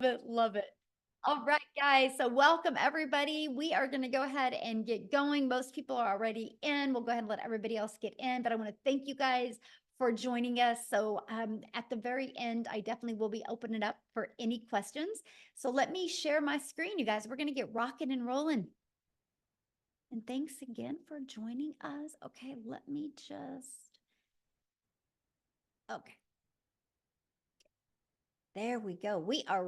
it, love it. All right, guys. So welcome everybody. We are going to go ahead and get going. Most people are already in. We'll go ahead and let everybody else get in, but I want to thank you guys for joining us. So at the very end, I definitely will be opening it up for any questions. So let me share my screen, you guys. We're going to get rocking and rolling. And thanks again for joining us. Okay, let me just, okay. There we go. We are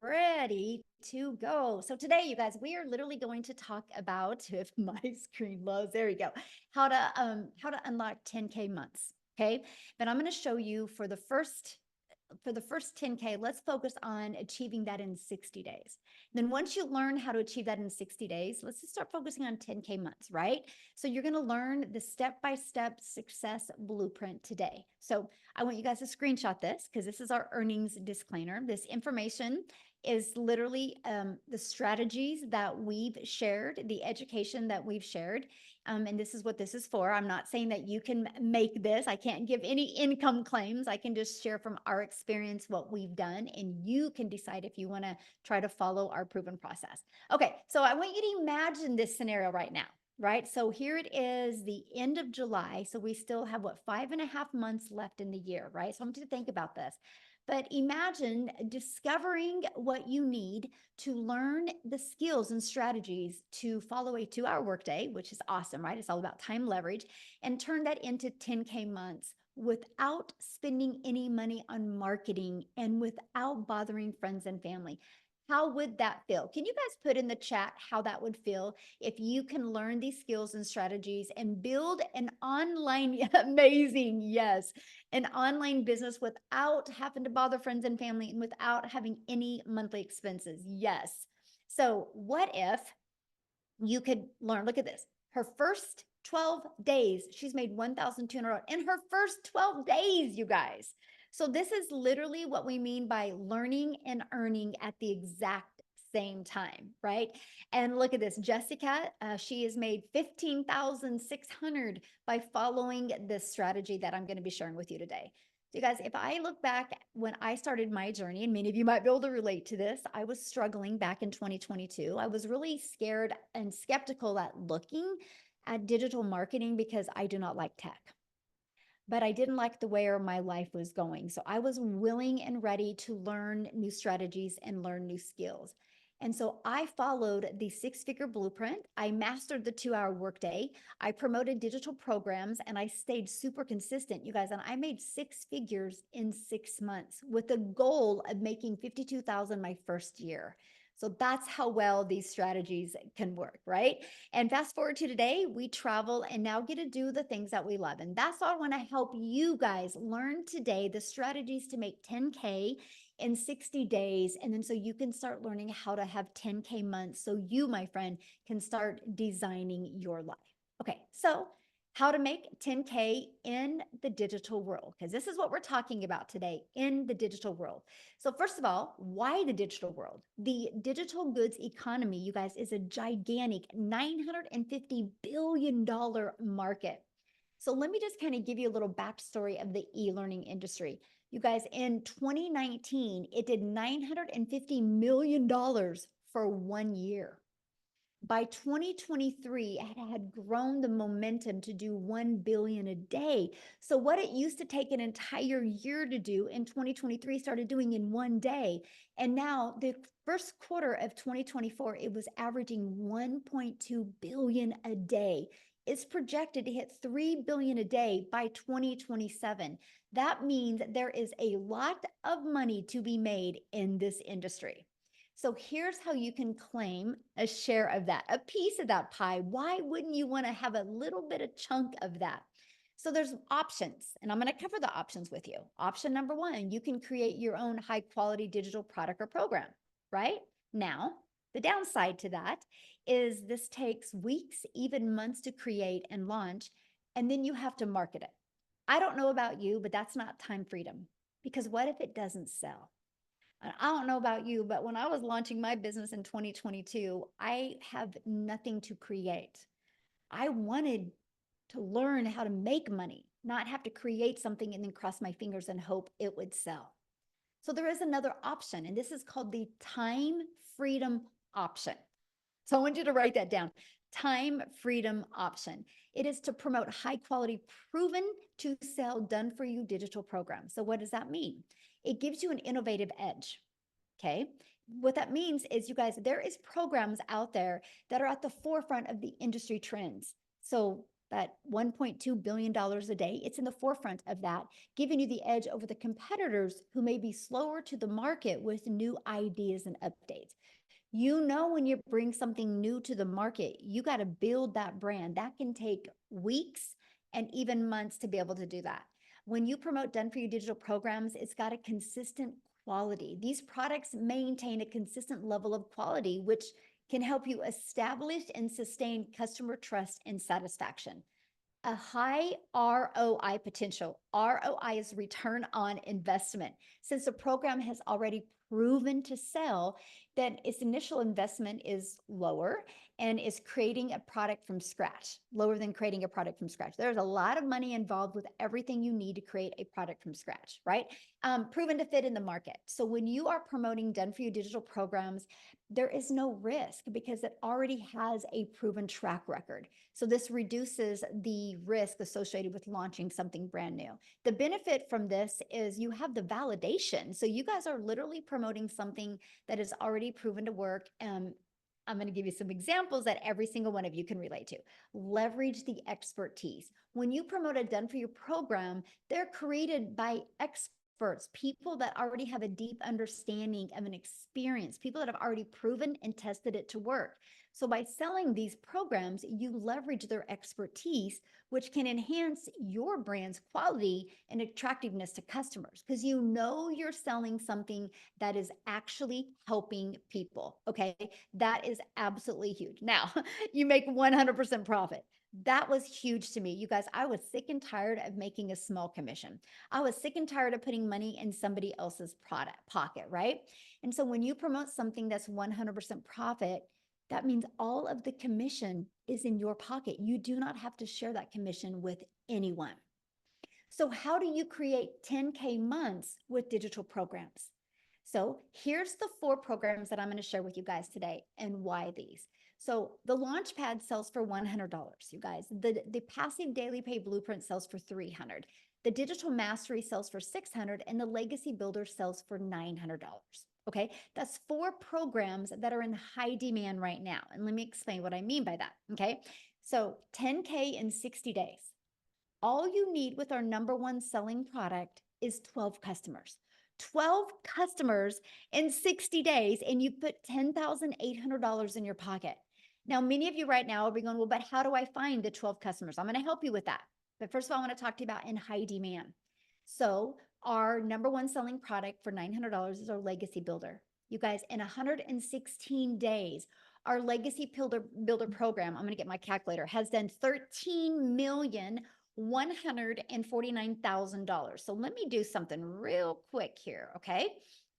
ready to go. So today, you guys, we are literally going to talk about, if my screen loads, there we go, how to unlock 10K months. Okay. But I'm going to show you for the first 10K, let's focus on achieving that in 60 days. Then once you learn how to achieve that in 60 days, let's just start focusing on 10K months, right? So you're going to learn the step-by-step success blueprint today. So I want you guys to screenshot this because this is our earnings disclaimer. This information is literally the strategies that we've shared, the education that we've shared. And this is what this is for. I'm not saying that you can make this. I can't give any income claims. I can just share from our experience what we've done, and you can decide if you want to try to follow our proven process. Okay, so I want you to imagine this scenario right now, right? So here it is, the end of July. So we still have what, 5.5 months left in the year, right? So I want you to think about this. But imagine discovering what you need to learn the skills and strategies to follow a 2-hour workday, which is awesome, right? It's all about time leverage, and turn that into 10K months without spending any money on marketing and without bothering friends and family. How would that feel? Can you guys put in the chat how that would feel if you can learn these skills and strategies and build an online, amazing, yes, an online business without having to bother friends and family and without having any monthly expenses? Yes. So what if you could learn, look at this, her first 12 days, she's made 1,200 in her first 12 days, you guys. So this is literally what we mean by learning and earning at the exact same time, right? And look at this, Jessica, she has made 15,600 by following this strategy that I'm going to be sharing with you today. So you guys, if I look back when I started my journey, and many of you might be able to relate to this, I was struggling back in 2022. I was really scared and skeptical at looking at digital marketing because I do not like tech. But I didn't like the way my life was going. So I was willing and ready to learn new strategies and learn new skills. And so I followed the 6-figure blueprint. I mastered the 2-hour workday. I promoted digital programs and I stayed super consistent, you guys. And I made 6 figures in 6 months with the goal of making 52,000 my first year. So that's how well these strategies can work, right? And fast forward to today, we travel and now get to do the things that we love. And that's all I want to help you guys learn today, the strategies to make 10K in 60 days. And then so you can start learning how to have 10K months. So you, my friend, can start designing your life. Okay, so how to make 10K in the digital world, because this is what we're talking about today, in the digital world. So first of all, why the digital world? The digital goods economy, you guys, is a gigantic $950 billion market. So let me just kind of give you a little backstory of the e-learning industry. You guys, in 2019, it did $950 million for 1 year. By 2023, it had grown the momentum to do 1 billion a day. So what it used to take an entire year to do in 2023 started doing in 1 day. And now the first quarter of 2024, it was averaging 1.2 billion a day. It's projected to hit 3 billion a day by 2027. That means there is a lot of money to be made in this industry. So here's how you can claim a share of that, a piece of that pie. Why wouldn't you want to have a little bit of chunk of that? So there's options, and I'm going to cover the options with you. Option number one, you can create your own high quality digital product or program, right? Now, the downside to that is this takes weeks, even months to create and launch, and then you have to market it. I don't know about you, but that's not time freedom, because what if it doesn't sell? I don't know about you, but when I was launching my business in 2022, I have nothing to create. I wanted to learn how to make money, not have to create something and then cross my fingers and hope it would sell. So there is another option, and this is called the time freedom option. So I want you to write that down. Time freedom option. It is to promote high quality, proven to sell, done for you digital programs. So what does that mean? It gives you an innovative edge. Okay. What that means is, you guys, there is programs out there that are at the forefront of the industry trends. So that $1.2 billion a day, it's in the forefront of that, giving you the edge over the competitors who may be slower to the market with new ideas and updates. You know, when you bring something new to the market, you got to build that brand. That can take weeks and even months to be able to do that. When you promote done for you digital programs, it's got a consistent quality. These products maintain a consistent level of quality, which can help you establish and sustain customer trust and satisfaction. A high ROI potential. ROI is return on investment. Since the program has already proven to sell, then its initial investment is lower and is creating a product from scratch, lower than creating a product from scratch. There's a lot of money involved with everything you need to create a product from scratch, right? Proven to fit in the market. So when you are promoting done for you digital programs, there is no risk because it already has a proven track record. So this reduces the risk associated with launching something brand new. The benefit from this is you have the validation. So you guys are literally promoting something that is already proven to work. I'm going to give you some examples that every single one of you can relate to. Leverage the expertise. When you promote a done for you program, they're created by experts, people that already have a deep understanding of an experience, people that have already proven and tested it to work. So by selling these programs, you leverage their expertise, which can enhance your brand's quality and attractiveness to customers, because you know you're selling something that is actually helping people. Okay. That is absolutely huge. Now, you make 100% profit. That was huge to me. You guys, I was sick and tired of making a small commission. I was sick and tired of putting money in somebody else's product pocket, right? And so when you promote something that's 100% profit, that means all of the commission is in your pocket. You do not have to share that commission with anyone. So how do you create 10K months with digital programs? So here's the 4 programs that I'm going to share with you guys today and why these. So the Launchpad sells for $100, you guys. The Passive Daily Pay Blueprint sells for $300. The Digital Mastery sells for $600, and the Legacy Builder sells for $900. Okay, that's 4 programs that are in high demand right now. And let me explain what I mean by that. Okay, so 10K in 60 days. All you need with our #1 selling product is 12 customers. 12 customers in 60 days, and you put $10,800 in your pocket. Now, many of you right now are going, well, but how do I find the 12 customers? I'm going to help you with that. But first of all, I want to talk to you about in high demand. So our #1 selling product for $900 is our Legacy Builder. You guys, in 116 days, our Legacy Builder program, I'm going to get my calculator, has done $13,149,000. So let me do something real quick here, okay?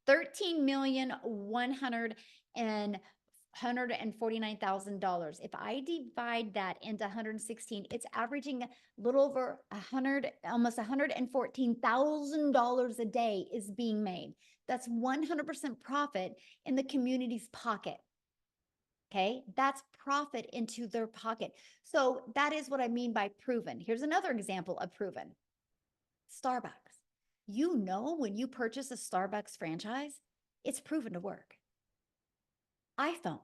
13,149,000. If I divide that into 116, it's averaging a little over 100, almost $114,000 a day is being made. That's 100% profit in the community's pocket. Okay, that's profit into their pocket. So that is what I mean by proven. Here's another example of proven. Starbucks. You know, when you purchase a Starbucks franchise, it's proven to work. iPhone.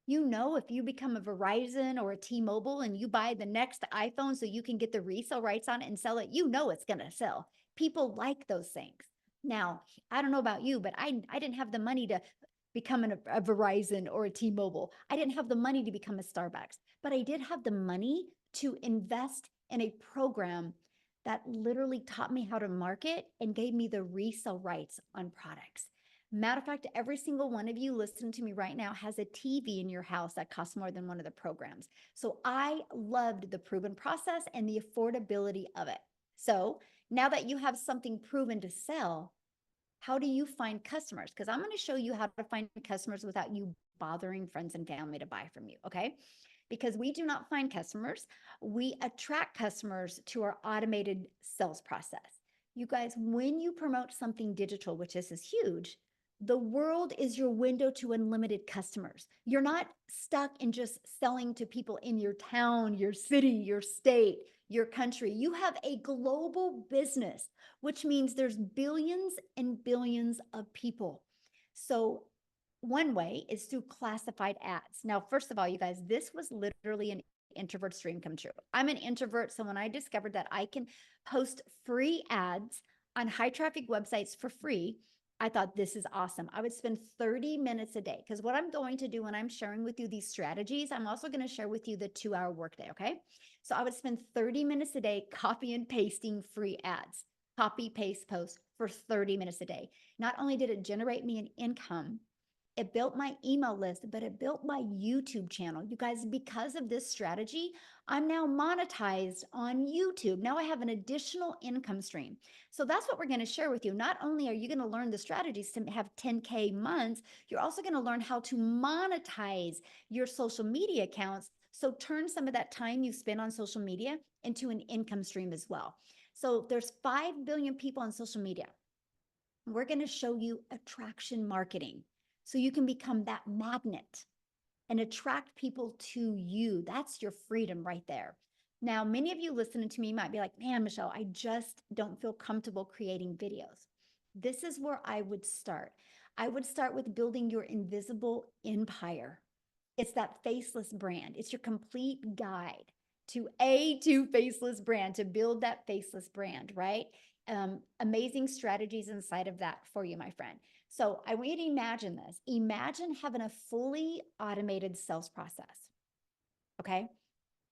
You know, if you become a Verizon or a T-Mobile and you buy the next iPhone so you can get the resale rights on it and sell it, you know it's going to sell. People like those things. Now, I don't know about you, but I didn't have the money to become a Verizon or a T-Mobile. I didn't have the money to become a Starbucks, but I did have the money to invest in a program that literally taught me how to market and gave me the resale rights on products. Matter of fact, every single one of you listening to me right now has a TV in your house that costs more than one of the programs. So I loved the proven process and the affordability of it. So now that you have something proven to sell, how do you find customers? Because I'm going to show you how to find customers without you bothering friends and family to buy from you, okay? Because we do not find customers. We attract customers to our automated sales process. You guys, when you promote something digital, which this is huge, the world is your window to unlimited customers. You're not stuck in just selling to people in your town, your city, your state, your country. You have a global business, which means there's billions and billions of people. So one way is through classified ads. Now, first of all, you guys, this was literally an introvert's dream come true. I'm an introvert, so when I discovered that I can post free ads on high traffic websites for free, I thought this is awesome. I would spend 30 minutes a day because what I'm going to do when I'm sharing with you these strategies, I'm also going to share with you the 2-hour workday. Okay. So I would spend 30 minutes a day copy and pasting free ads, copy, paste, post for 30 minutes a day. Not only did it generate me an income, it built my email list, but it built my YouTube channel. You guys, because of this strategy, I'm now monetized on YouTube. Now I have an additional income stream. So that's what we're going to share with you. Not only are you going to learn the strategies to have 10K months, you're also going to learn how to monetize your social media accounts. So turn some of that time you spend on social media into an income stream as well. So there's 5 billion people on social media. We're going to show you attraction marketing so you can become that magnet and attract people to you. That's your freedom right there. Now, many of you listening to me might be like, man, Michelle, I just don't feel comfortable creating videos. This is where I would start. I would start with building your invisible empire. It's that faceless brand. It's your complete guide to A2 faceless brand, to build that faceless brand, right? Amazing strategies inside of that for you, my friend. So I want you to imagine this. Imagine having a fully automated sales process. Okay.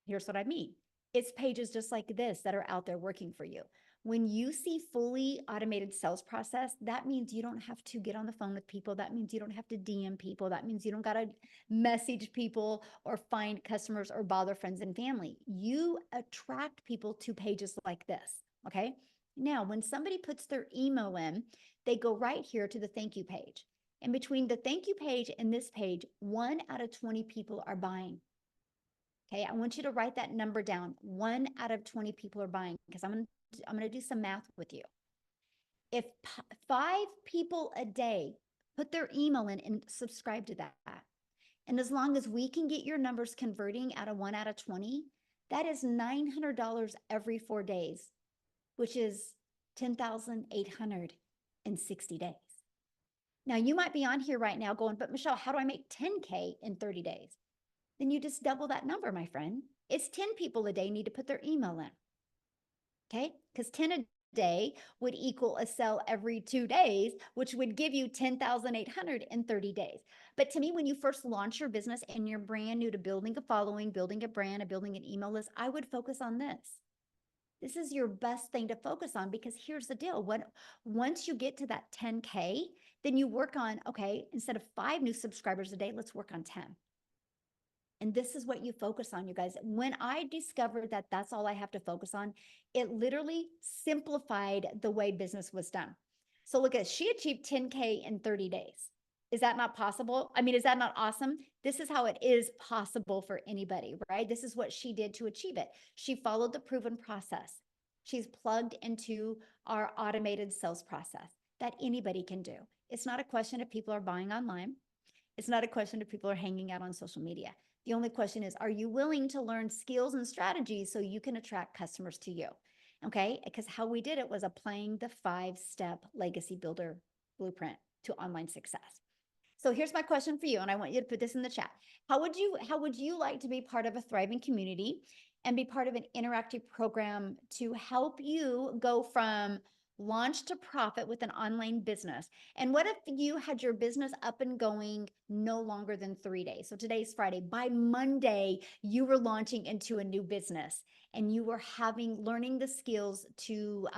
Here's what I mean. It's pages just like this that are out there working for you. When you see fully automated sales process, that means you don't have to get on the phone with people. That means you don't have to DM people. That means you don't got to message people or find customers or bother friends and family. You attract people to pages like this. Okay. Now, when somebody puts their email in, they go right here to the thank you page. And between the thank you page and this page, 1 out of 20 people are buying. Okay, I want you to write that number down. 1 out of 20 people are buying because I'm going to do some math with you. If 5 people a day put their email in and subscribe to that, and as long as we can get your numbers converting out of 1 out of 20, that is $900 every 4 days, which is 10,860 days. Now, you might be on here right now going, but Michelle, how do I make 10K in 30 days? Then you just double that number, my friend. It's 10 people a day need to put their email in. Okay? Because 10 a day would equal a sale every 2 days, which would give you 10,800 in 30 days. But to me, when you first launch your business and you're brand new to building a following, building a brand, and building an email list, I would focus on this. This is your best thing to focus on because here's the deal. Once you get to that 10K, then you work on, okay, instead of 5 new subscribers a day, let's work on 10. And this is what you focus on, you guys. When I discovered that that's all I have to focus on, it literally simplified the way business was done. So look at, she achieved 10K in 30 days. Is that not possible? I mean, is that not awesome? This is how it is possible for anybody, right? This is what she did to achieve it. She followed the proven process. She's plugged into our automated sales process that anybody can do. It's not a question if people are buying online. It's not a question if people are hanging out on social media. The only question is, are you willing to learn skills and strategies so you can attract customers to you? Okay, because how we did it was applying the 5-step legacy builder blueprint to online success. So here's my question for you, and I want you to put this in the chat. How would you like to be part of a thriving community and be part of an interactive program to help you go from launch to profit with an online business? And what if you had your business up and going no longer than 3 days? So today's Friday. By Monday, you were launching into a new business and you were learning the skills to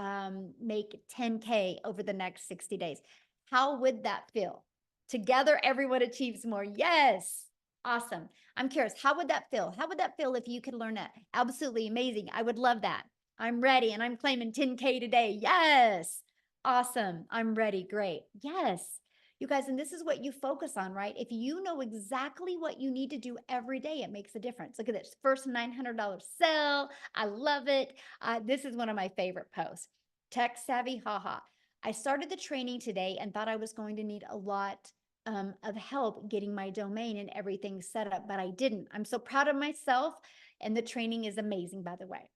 make 10K over the next 60 days. How would that feel? Together, everyone achieves more. Yes. Awesome. I'm curious, how would that feel? How would that feel if you could learn that? Absolutely amazing. I would love that. I'm ready and I'm claiming 10K today. Yes. Awesome. I'm ready. Great. Yes. You guys, and this is what you focus on, right? If you know exactly what you need to do every day, it makes a difference. Look at this first $900 sale. I love it. This is one of my favorite posts. Tech savvy, haha. I started the training today and thought I was going to need a lot of help getting my domain and everything set up, but I didn't. I'm so proud of myself, and the training is amazing, by the way.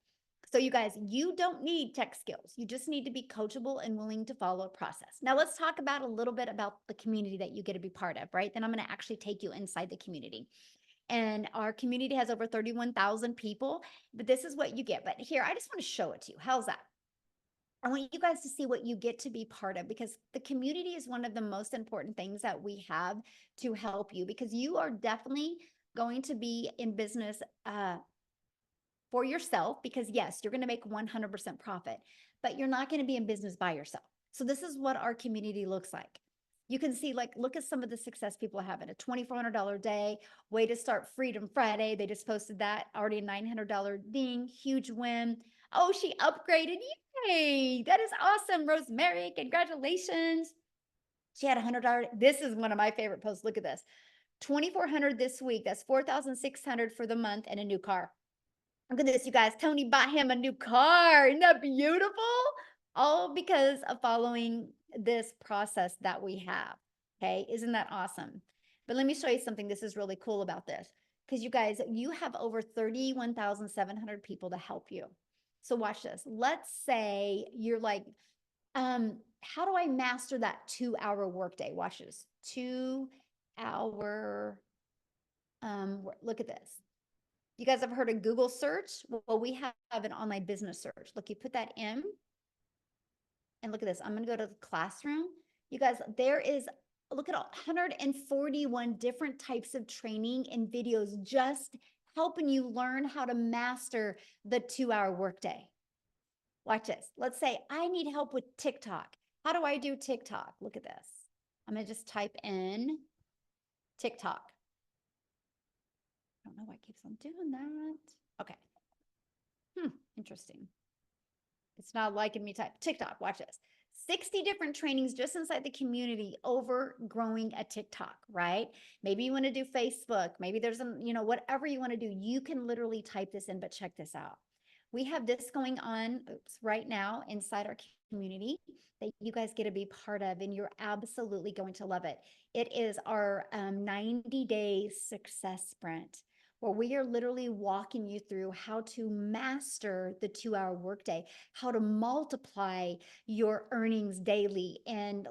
So, you guys, you don't need tech skills. You just need to be coachable and willing to follow a process. Now, let's talk about a little bit about the community that you get to be part of, right? Then I'm going to actually take you inside the community. And our community has over 31,000 people, but this is what you get. But here, I just want to show it to you. How's that? I want you guys to see what you get to be part of, because the community is one of the most important things that we have to help you, because you are definitely going to be in business for yourself, because yes, you're going to make 100% profit, but you're not going to be in business by yourself. So this is what our community looks like. You can see, like, look at some of the success people are having. A $2,400 day, way to start Freedom Friday. They just posted that, already a $900 ding, huge win. Oh, she upgraded. Yay. That is awesome, Rosemary. Congratulations. She had $100. This is one of my favorite posts. Look at this. 2,400 this week. That's 4,600 for the month, and a new car. Look at this, you guys. Tony bought him a new car. Isn't that beautiful? All because of following this process that we have. Okay. Isn't that awesome? But let me show you something. This is really cool about this, because you guys, you have over 31,700 people to help you. So watch this. Let's say you're like, how do I master that 2-hour workday? Watch this. 2-hour, look at this. You guys have heard of Google search? Well, we have an online business search. Look, you put that in, and look at this. I'm going to go to the classroom. You guys, there is, look at all 141 different types of training and videos just helping you learn how to master the 2-hour workday. Watch this. Let's say I need help with TikTok. How do I do TikTok? Look at this. I'm going to just type in TikTok. I don't know why it keeps on doing that. Okay. Interesting. It's not liking me type TikTok. Watch this. 60 different trainings just inside the community over growing a TikTok, right? Maybe you want to do Facebook. Maybe there's some, whatever you want to do, you can literally type this in, but check this out. We have this going on right now inside our community that you guys get to be part of, and you're absolutely going to love it. It is our 90-day success sprint, where we are literally walking you through how to master the 2-hour workday, how to multiply your earnings daily, and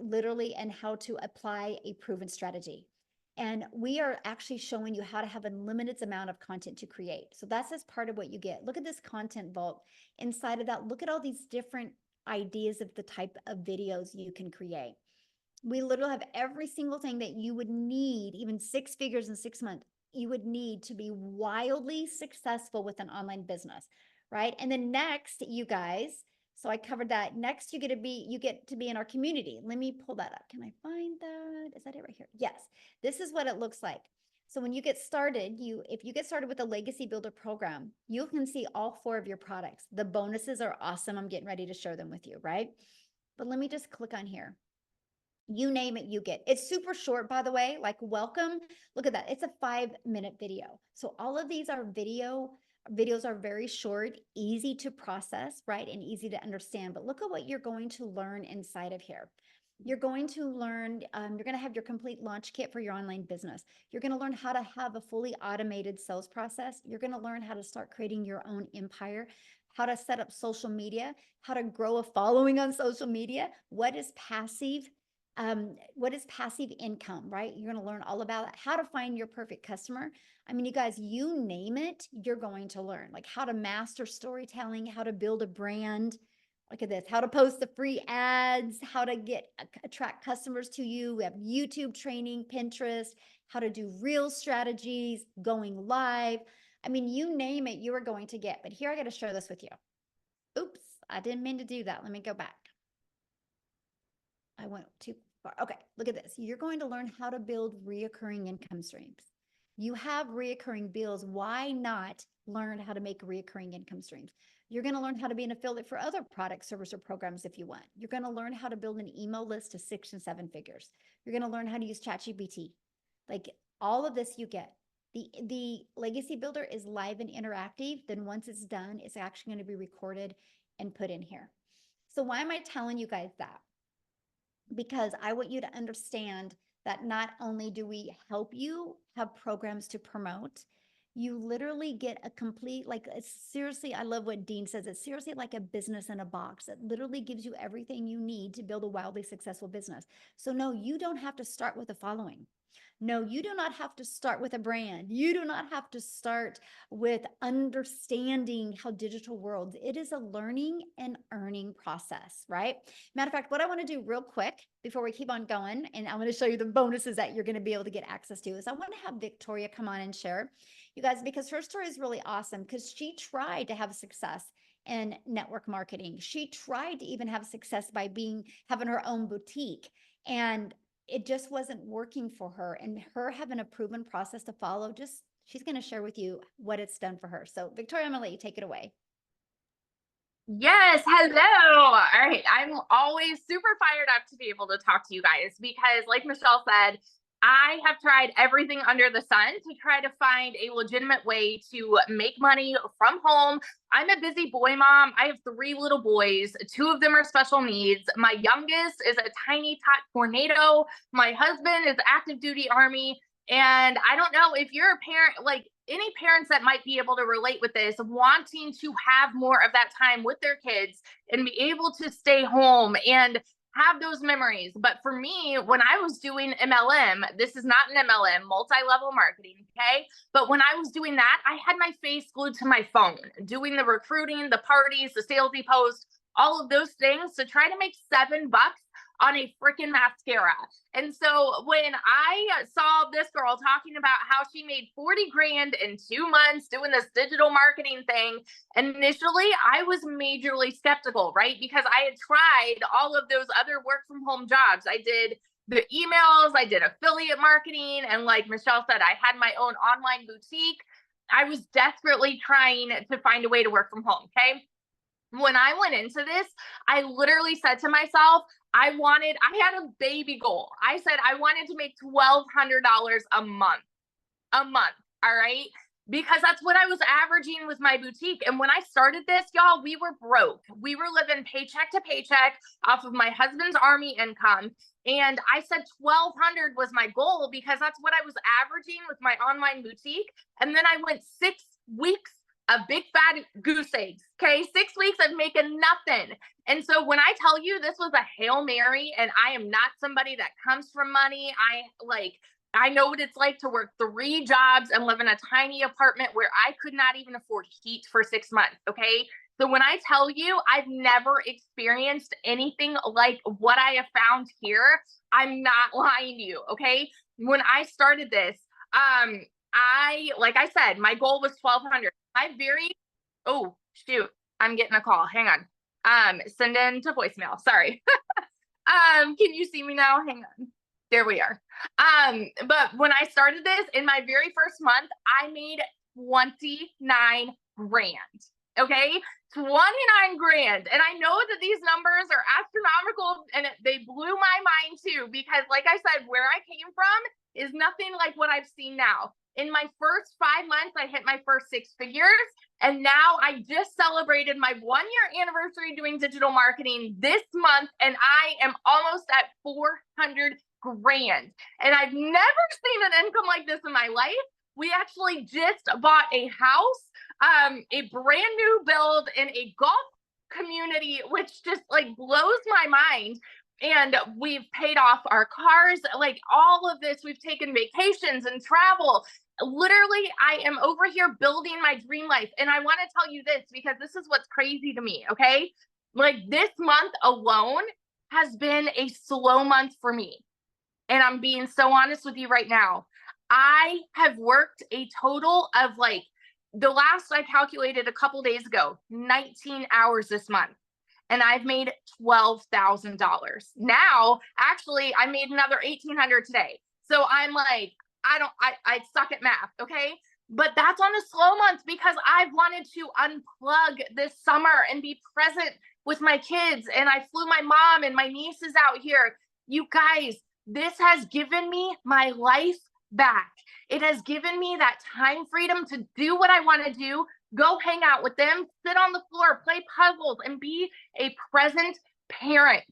how to apply a proven strategy. And we are actually showing you how to have a limited amount of content to create. So that's as part of what you get. Look at this content vault. Inside of that, look at all these different ideas of the type of videos you can create. We literally have every single thing that you would need, even 6 figures in 6 months, you would need to be wildly successful with an online business, right? And then next, you guys, so I covered that. Next, you get to be in our community. Let me pull that up. Can I find that? Is that it right here? Yes. This is what it looks like. So when you get started, if you get started with the Legacy Builder program, you can see all 4 of your products. The bonuses are awesome. I'm getting ready to share them with you, right? But let me just click on here. You name it, you get. It's super short, by the way, like welcome. Look at that. It's a 5-minute video. So all of these are videos are very short, easy to process, right? And easy to understand. But look at what you're going to learn inside of here. You're going to learn, you're going to have your complete launch kit for your online business. You're going to learn how to have a fully automated sales process. You're going to learn how to start creating your own empire, how to set up social media, how to grow a following on social media. What is passive income, right? You're going to learn all about it, how to find your perfect customer. I mean, you guys, you name it, you're going to learn, like how to master storytelling, how to build a brand. Look at this, how to post the free ads, how to attract customers to you. We have YouTube training, Pinterest, how to do real strategies, going live. I mean, you name it, you are going to get. But here, I got to share this with you. Oops, I didn't mean to do that. Let me go back. I went too far. Okay, look at this. You're going to learn how to build reoccurring income streams. You have reoccurring bills. Why not learn how to make reoccurring income streams? You're going to learn how to be an affiliate for other products, service, or programs if you want. You're going to learn how to build an email list to 6 and 7 figures. You're going to learn how to use ChatGPT. Like all of this you get. The Legacy Builder is live and interactive. Then once it's done, it's actually going to be recorded and put in here. So why am I telling you guys that? Because I want you to understand that not only do we help you have programs to promote, you literally get a complete, like, seriously, I love what Dean says. It's seriously like a business in a box. It literally gives you everything you need to build a wildly successful business. So, no, you don't have to start with the following. No, you do not have to start with a brand. You do not have to start with understanding how digital worlds. It is a learning and earning process, right? Matter of fact, what I want to do real quick before we keep on going, and I'm going to show you the bonuses that you're going to be able to get access to, is I want to have Victoria come on and share, you guys, because her story is really awesome because she tried to have success in network marketing. She tried to even have success by having her own boutique. And it just wasn't working for her, and her having a proven process to follow, just she's going to share with you what it's done for her. So Victoria, I'm going to let you take it away. Yes, hello. All right. I'm always super fired up to be able to talk to you guys because, like Michelle said, I have tried everything under the sun to try to find a legitimate way to make money from home. I'm a busy boy mom. I have 3 little boys. 2 of them are special needs. My youngest is a tiny tot tornado. My husband is active duty Army. And I don't know if you're a parent, like any parents that might be able to relate with this, wanting to have more of that time with their kids and be able to stay home and have those memories. But for me, when I was doing MLM, this is not an MLM, multi-level marketing, okay? But when I was doing that, I had my face glued to my phone, doing the recruiting, the parties, the salesy posts, all of those things to try to make $7 on a freaking mascara. And so when I saw this girl talking about how she made 40 grand in 2 months doing this digital marketing thing, initially I was majorly skeptical, right? Because I had tried all of those other work from home jobs. I did the emails, I did affiliate marketing, and like Michelle said, I had my own online boutique. I was desperately trying to find a way to work from home, okay? When I went into this, I literally said to myself, I had a baby goal. I said I wanted to make $1,200 a month, a month. All right. Because that's what I was averaging with my boutique. And when I started this, y'all, we were broke. We were living paycheck to paycheck off of my husband's Army income. And I said 1,200 was my goal because that's what I was averaging with my online boutique. And then I went 6 weeks of big fat goose eggs. Okay. 6 weeks of making nothing. And so when I tell you this was a Hail Mary, and I am not somebody that comes from money, I know what it's like to work 3 jobs and live in a tiny apartment where I could not even afford heat for 6 months. Okay. So when I tell you I've never experienced anything like what I have found here, I'm not lying to you. Okay. When I started this, like I said, my goal was 1,200. Oh, shoot, I'm getting a call. Hang on. Send in to voicemail. Sorry. Can you see me now? Hang on. There we are. But when I started this in my very first month, I made 29 grand. Okay. 29 grand. And I know that these numbers are astronomical, and they blew my mind too, because like I said, where I came from is nothing like what I've seen now. In my first 5 months, I hit my first 6 figures. And now I just celebrated my 1-year anniversary doing digital marketing this month, and I am almost at 400 grand. And I've never seen an income like this in my life. We actually just bought a house, a brand new build in a golf community, which just like blows my mind. And we've paid off our cars, like all of this. We've taken vacations and travel. Literally, I am over here building my dream life. And I want to tell you this because this is what's crazy to me. Okay. Like this month alone has been a slow month for me. And I'm being so honest with you right now. I have worked a total of the last I calculated a couple days ago, 19 hours this month. And I've made $12,000. Now, actually, I made another 1,800 today. So I'm like, I suck at math. Okay. But that's on a slow month because I've wanted to unplug this summer and be present with my kids. And I flew my mom and my nieces out here. You guys, this has given me my life back. It has given me that time freedom to do what I want to do Go hang out with them, sit on the floor, play puzzles, and be a present parent.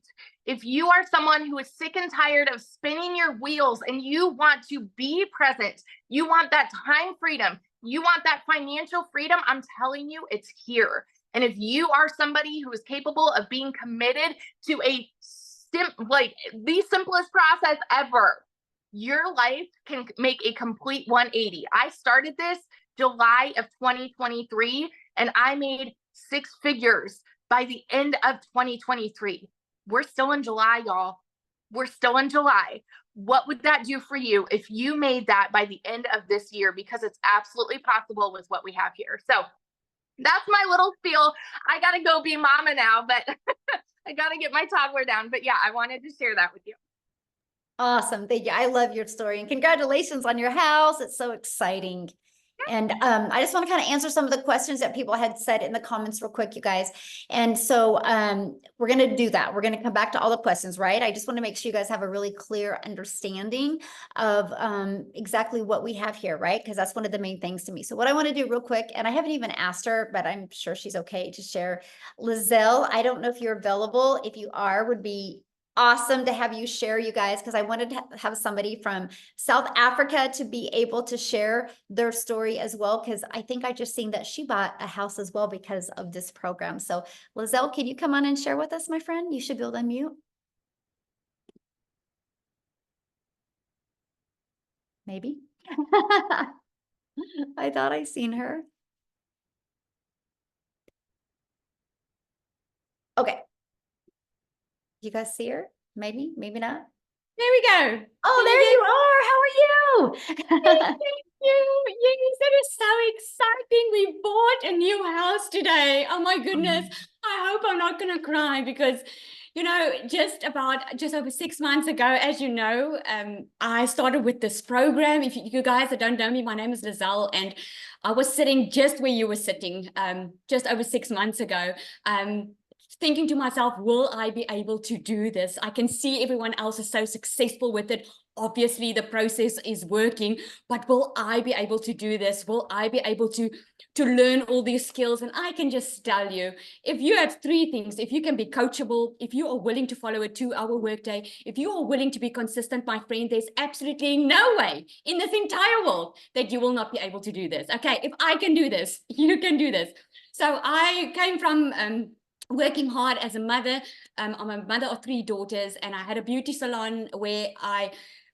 If you are someone who is sick and tired of spinning your wheels and you want to be present, you want that time freedom, you want that financial freedom, I'm telling you, it's here. And if you are somebody who is capable of being committed to the simplest process ever, your life can make a complete 180. I started this July of 2023, and I made 6 figures by the end of 2023. We're still in July, y'all. We're still in July. What would that do for you if you made that by the end of this year? Because it's absolutely possible with what we have here. So that's my little spiel. I got to go be mama now, but I got to get my toddler down. But yeah, I wanted to share that with you. Awesome. Thank you. I love your story, and congratulations on your house. It's so exciting. And I just want to kind of answer some of the questions that people had said in the comments real quick, you guys. And so we're going to do that. We're going to come back to all the questions, right? I just want to make sure you guys have a really clear understanding of exactly what we have here, right? Because that's one of the main things to me. So what I want to do real quick, and I haven't even asked her, but I'm sure she's okay to share. Lizelle, I don't know if you're available. If you are, would be awesome to have you share, you guys, because I wanted to have somebody from South Africa to be able to share their story as well, because I think I just seen that she bought a house as well because of this program. So Lizelle, can you come on and share with us, my friend? You should be able to unmute. Maybe. I thought I seen her. Okay. You guys see her? Maybe, maybe not. There we go. Oh, there you are. How are you? Thank you. Yes, that is so exciting. We bought a new house today. Oh my goodness. I hope I'm not going to cry because, you know, just over 6 months ago, as you know, I started with this program. If you guys that don't know me, my name is Lizelle, and I was sitting just where you were sitting just over 6 months ago. Thinking to myself, will I be able to do this? I can see everyone else is so successful with it. Obviously, the process is working, but will I be able to do this? Will I be able to learn all these skills? And I can just tell you, if you have 3 things, if you can be coachable, if you are willing to follow a 2-hour workday, if you are willing to be consistent, my friend, there's absolutely no way in this entire world that you will not be able to do this. Okay, if I can do this, you can do this. So I came from working hard as a mother. I'm a mother of 3 daughters, and I had a beauty salon where I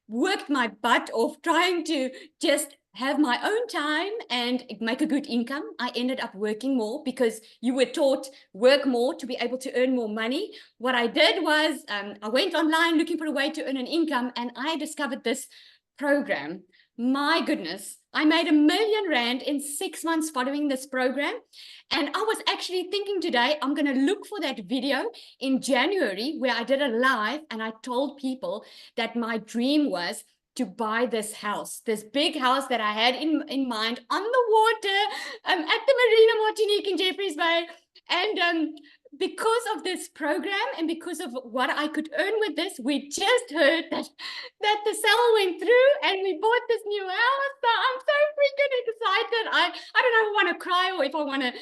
worked my butt off trying to just have my own time and make a good income. I ended up working more because you were taught work more to be able to earn more money. What I did was I went online looking for a way to earn an income, and I discovered this program. My goodness, I made R1 million in 6 months following this program. And I was actually thinking today, I'm going to look for that video in January where I did a live and I told people that my dream was to buy this house, this big house that I had in mind on the water at the Marina Martinique in Jeffreys Bay. And because of this program and because of what I could earn with this, we just heard that the sale went through and we bought this new house. So I'm so freaking excited. I don't know if I want to cry or if I want to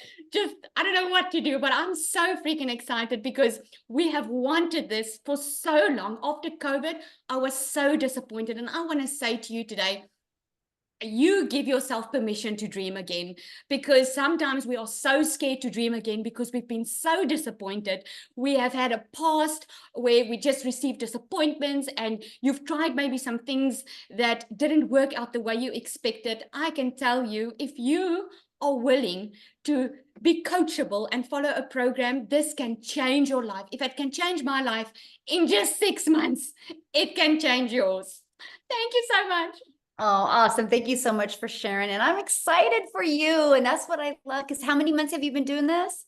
I don't know what to do, but I'm so freaking excited because we have wanted this for so long. After COVID, I was so disappointed. And I want to say to you today, you give yourself permission to dream again, because sometimes we are so scared to dream again because we've been so disappointed. We have had a past where we just received disappointments, and you've tried maybe some things that didn't work out the way you expected. I can tell you, if you are willing to be coachable and follow a program, this can change your life. If it can change my life in just 6 months, it can change yours. Thank you so much. Oh, awesome. Thank you so much for sharing. And I'm excited for you. And that's what I love. Because how many months have you been doing this?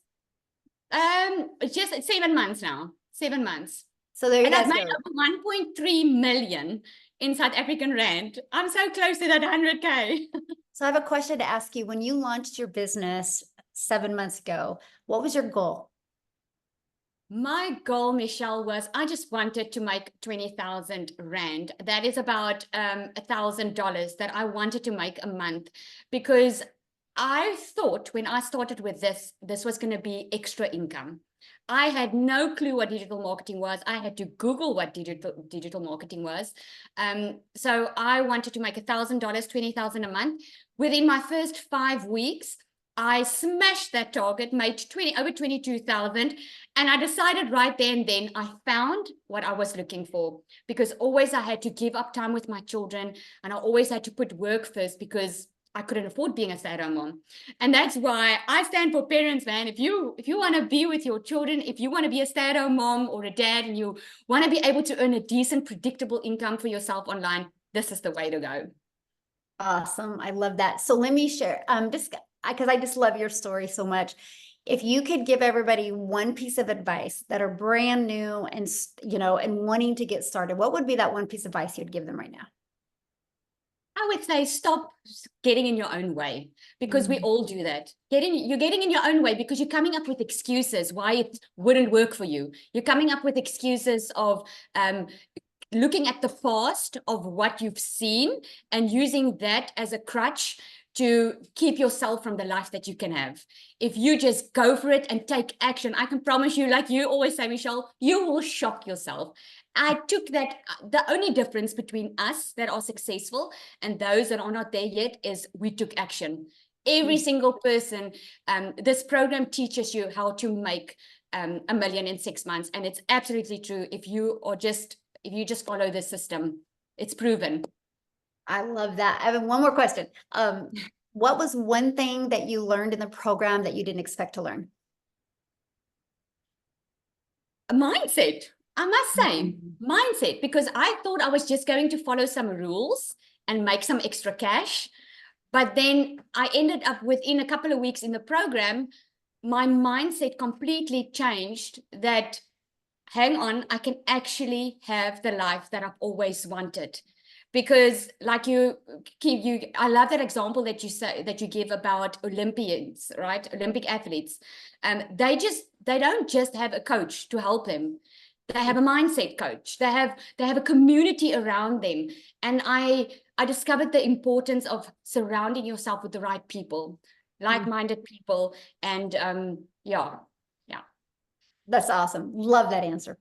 Just 7 months now. 7 months. So there you guys go. And I've made over 1.3 million in South African rand. I'm so close to that 100K. So I have a question to ask you. When you launched your business 7 months ago, what was your goal? My goal, Michelle, was I just wanted to make 20,000 rand. That is about $1,000 that I wanted to make a month, because I thought when I started with this was going to be extra income. I had no clue what digital marketing was. I had to Google what digital marketing was. So I wanted to make $1,000, $20,000 a month. Within my first 5 weeks, I smashed that target, made over 22,000. And I decided right there and then I found what I was looking for, because always I had to give up time with my children, and I always had to put work first because I couldn't afford being a stay-at-home mom. And that's why I stand for parents, man. If you want to be with your children, if you want to be a stay-at-home mom or a dad, and you want to be able to earn a decent, predictable income for yourself online, this is the way to go. Awesome. I love that. So let me share, just because I just love your story so much. If you could give everybody one piece of advice that are brand new and, and wanting to get started, what would be that one piece of advice you'd give them right now? I would say stop getting in your own way, because we all do that. You're getting in your own way because you're coming up with excuses why it wouldn't work for you. You're coming up with excuses of looking at the past of what you've seen and using that as a crutch to keep yourself from the life that you can have. If you just go for it and take action, I can promise you, like you always say, Michelle, you will shock yourself. I took that. The only difference between us that are successful and those that are not there yet is we took action. Every single person, this program teaches you how to make $1 million in 6 months. And it's absolutely true. If you just follow the system, it's proven. I love that. I have one more question. What was one thing that you learned in the program that you didn't expect to learn? A mindset, I must say, mindset, because I thought I was just going to follow some rules and make some extra cash. But then I ended up within a couple of weeks in the program, my mindset completely changed that, hang on, I can actually have the life that I've always wanted. Because like I love that example that you give about Olympians, right? Olympic athletes. They don't just have a coach to help them. They have a mindset coach. They have a community around them. And I discovered the importance of surrounding yourself with the right people, like-minded people. And yeah. That's awesome. Love that answer.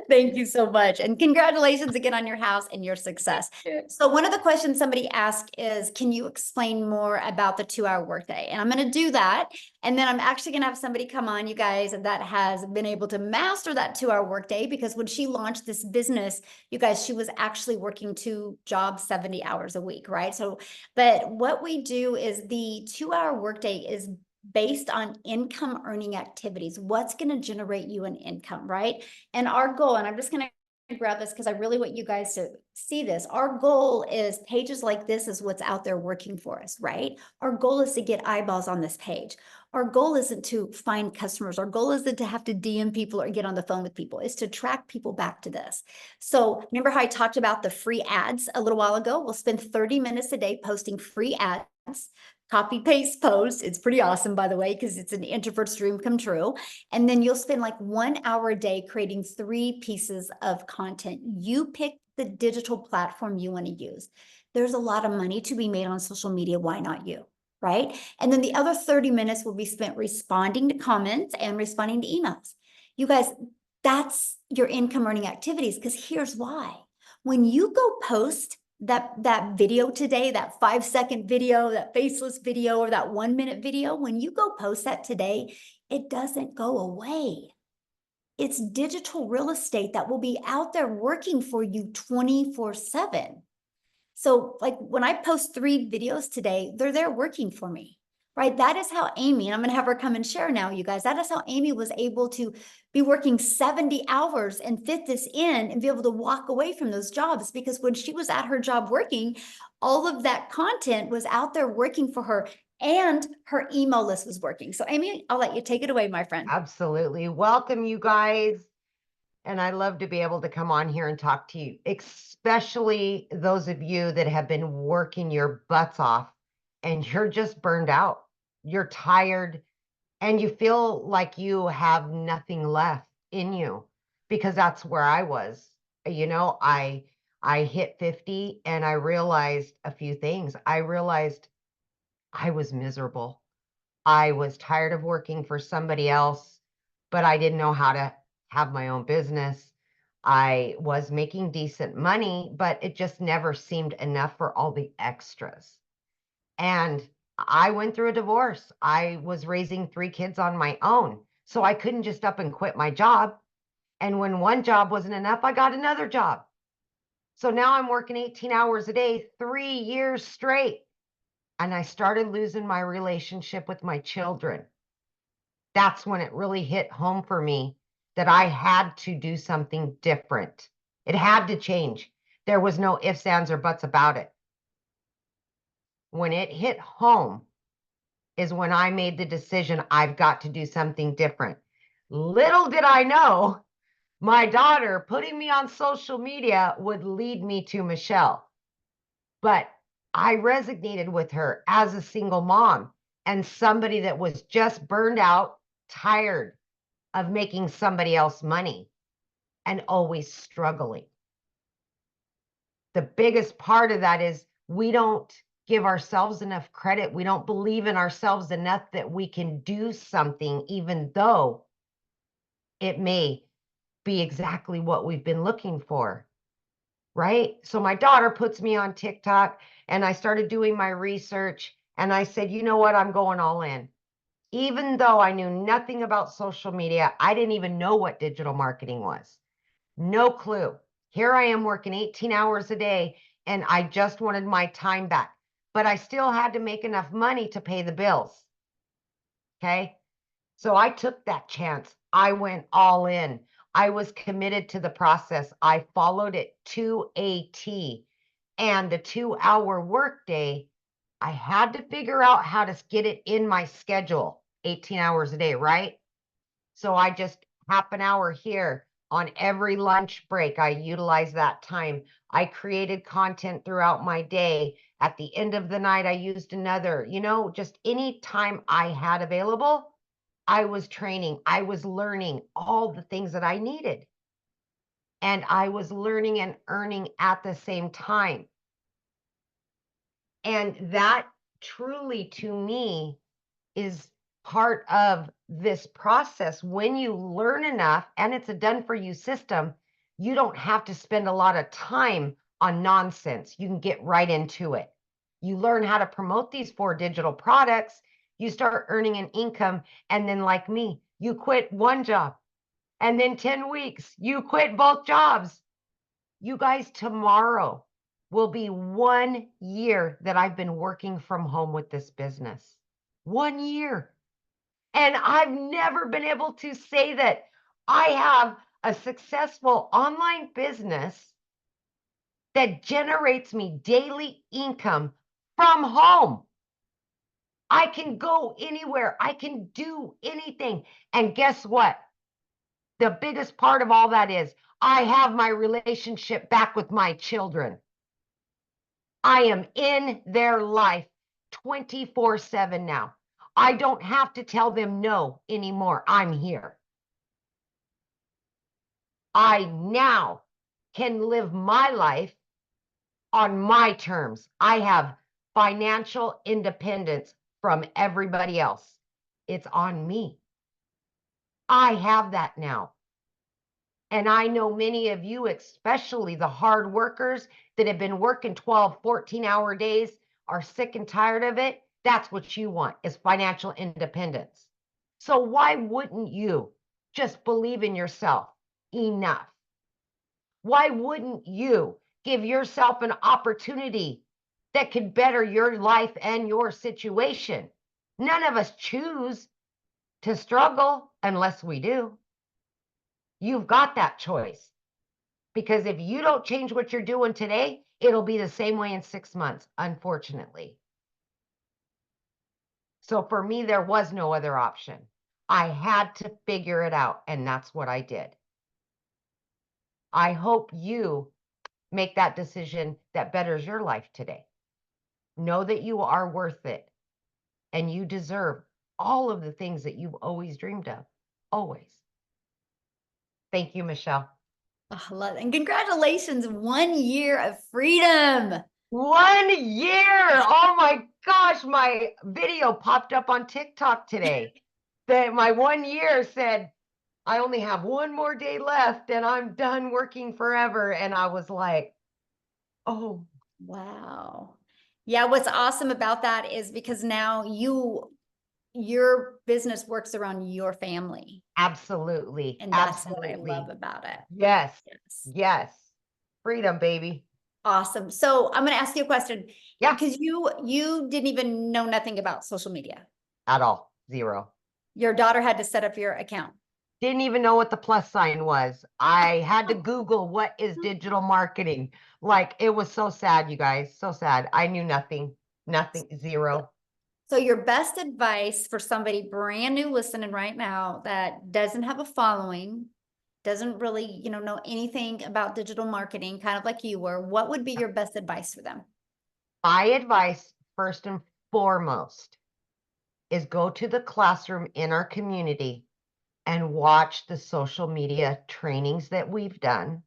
Thank you so much. And congratulations again on your house and your success. So one of the questions somebody asked is, can you explain more about the 2-hour workday? And I'm going to do that. And then I'm actually going to have somebody come on, you guys, that has been able to master that 2-hour workday, because when she launched this business, you guys, she was actually working 2 jobs, 70 hours a week, right? So, but what we do is the 2-hour workday is based on income earning activities. What's going to generate you an income, right? And our goal, and I'm just going to grab this because I really want you guys to see this. Our goal is pages like this is what's out there working for us, right? Our goal is to get eyeballs on this page. Our goal isn't to find customers. Our goal isn't to have to DM people or get on the phone with people. It's to track people back to this. So remember how I talked about the free ads a little while ago? We'll spend 30 minutes a day posting free ads. Copy paste post. It's pretty awesome, by the way, because it's an introvert's dream come true. And then you'll spend like 1 hour a day creating 3 pieces of content. You pick the digital platform you want to use. There's a lot of money to be made on social media. Why not you? Right? And then the other 30 minutes will be spent responding to comments and responding to emails. You guys, that's your income earning activities, because here's why. When you go post that video today, that 5-second video, that faceless video, or that 1-minute video, when you go post that today, it doesn't go away. It's digital real estate that will be out there working for you 24/7. So like when I post 3 videos today, they're there working for me, right? That is how Amy, and I'm going to have her come and share now, you guys, that is how Amy was able to be working 70 hours and fit this in and be able to walk away from those jobs, because when she was at her job working, all of that content was out there working for her and her email list was working. So Amy, I'll let you take it away, my friend. Absolutely. Welcome, you guys. And I love to be able to come on here and talk to you, especially those of you that have been working your butts off and you're just burned out. You're tired and you feel like you have nothing left in you, because that's where I was. You know, I hit 50 and I realized a few things. I realized I was miserable. I was tired of working for somebody else, but I didn't know how to have my own business. I was making decent money, but it just never seemed enough for all the extras. And I went through a divorce. I was raising 3 kids on my own. So I couldn't just up and quit my job. And when one job wasn't enough, I got another job. So now I'm working 18 hours a day, 3 years straight. And I started losing my relationship with my children. That's when it really hit home for me that I had to do something different. It had to change. There was no ifs, ands, or buts about it. When it hit home is when I made the decision I've got to do something different. Little did I know, my daughter putting me on social media would lead me to Michelle. But I resonated with her as a single mom and somebody that was just burned out, tired of making somebody else money and always struggling. The biggest part of that is we don't give ourselves enough credit. We don't believe in ourselves enough that we can do something, even though it may be exactly what we've been looking for. Right? So my daughter puts me on TikTok and I started doing my research and I said, you know what? I'm going all in. Even though I knew nothing about social media, I didn't even know what digital marketing was. No clue. Here I am working 18 hours a day and I just wanted my time back, but I still had to make enough money to pay the bills. Okay. So I took that chance. I went all in. I was committed to the process. I followed it to a T. And the 2-hour workday, I had to figure out how to get it in my schedule, 18 hours a day, right? So I just half an hour here on every lunch break. I utilized that time. I created content throughout my day. At the end of the night, I used another, just any time I had available. I was training, I was learning all the things that I needed. And I was learning and earning at the same time. And that truly, to me, is part of this process. When you learn enough and it's a done for you system, you don't have to spend a lot of time on nonsense. You can get right into it. You learn how to promote these 4 digital products. You start earning an income. And then, like me, you quit one job. And then 10 weeks, you quit both jobs. You guys, tomorrow will be 1 year that I've been working from home with this business. 1 year. And I've never been able to say that I have a successful online business that generates me daily income from home. I can go anywhere. I can do anything. And guess what? The biggest part of all that is I have my relationship back with my children. I am in their life 24/7 now. I don't have to tell them no anymore. I'm here. I now can live my life on my terms. I have financial independence from everybody else. It's on me. I have that now. And I know many of you, especially the hard workers that have been working 12, 14-hour days, are sick and tired of it. That's what you want, is financial independence. So why wouldn't you just believe in yourself enough? Why wouldn't you give yourself an opportunity that could better your life and your situation? None of us choose to struggle unless we do. You've got that choice. Because if you don't change what you're doing today, it'll be the same way in 6 months, unfortunately. So for me, there was no other option. I had to figure it out, and that's what I did. I hope you make that decision that betters your life today. Know that you are worth it, and you deserve all of the things that you've always dreamed of, always. Thank you, Michelle. Oh, I love it. And congratulations, 1 year of freedom. 1 year. Oh my gosh. gosh, my video popped up on TikTok today. That my 1 year said, I only have one more day left and I'm done working forever. And I was like, oh, Wow. Yeah, what's awesome about that is because now your business works around your family. absolutely. And that's what I Absolutely. love about it. Yes. Yes. Yes. Freedom, baby. Awesome. So I'm going to ask you a question. Yeah. Because you didn't even know nothing about social media. At all. Zero. Your daughter had to set up your account. Didn't even know what the plus sign was. I had to Google what is digital marketing. Like, it was so sad, you guys. So sad. I knew nothing. Nothing. Zero. So your best advice for somebody brand new listening right now that doesn't have a following, doesn't really, know anything about digital marketing, kind of like you were, what would be your best advice for them? My advice, first and foremost, is go to the classroom in our community and watch the social media trainings that we've done,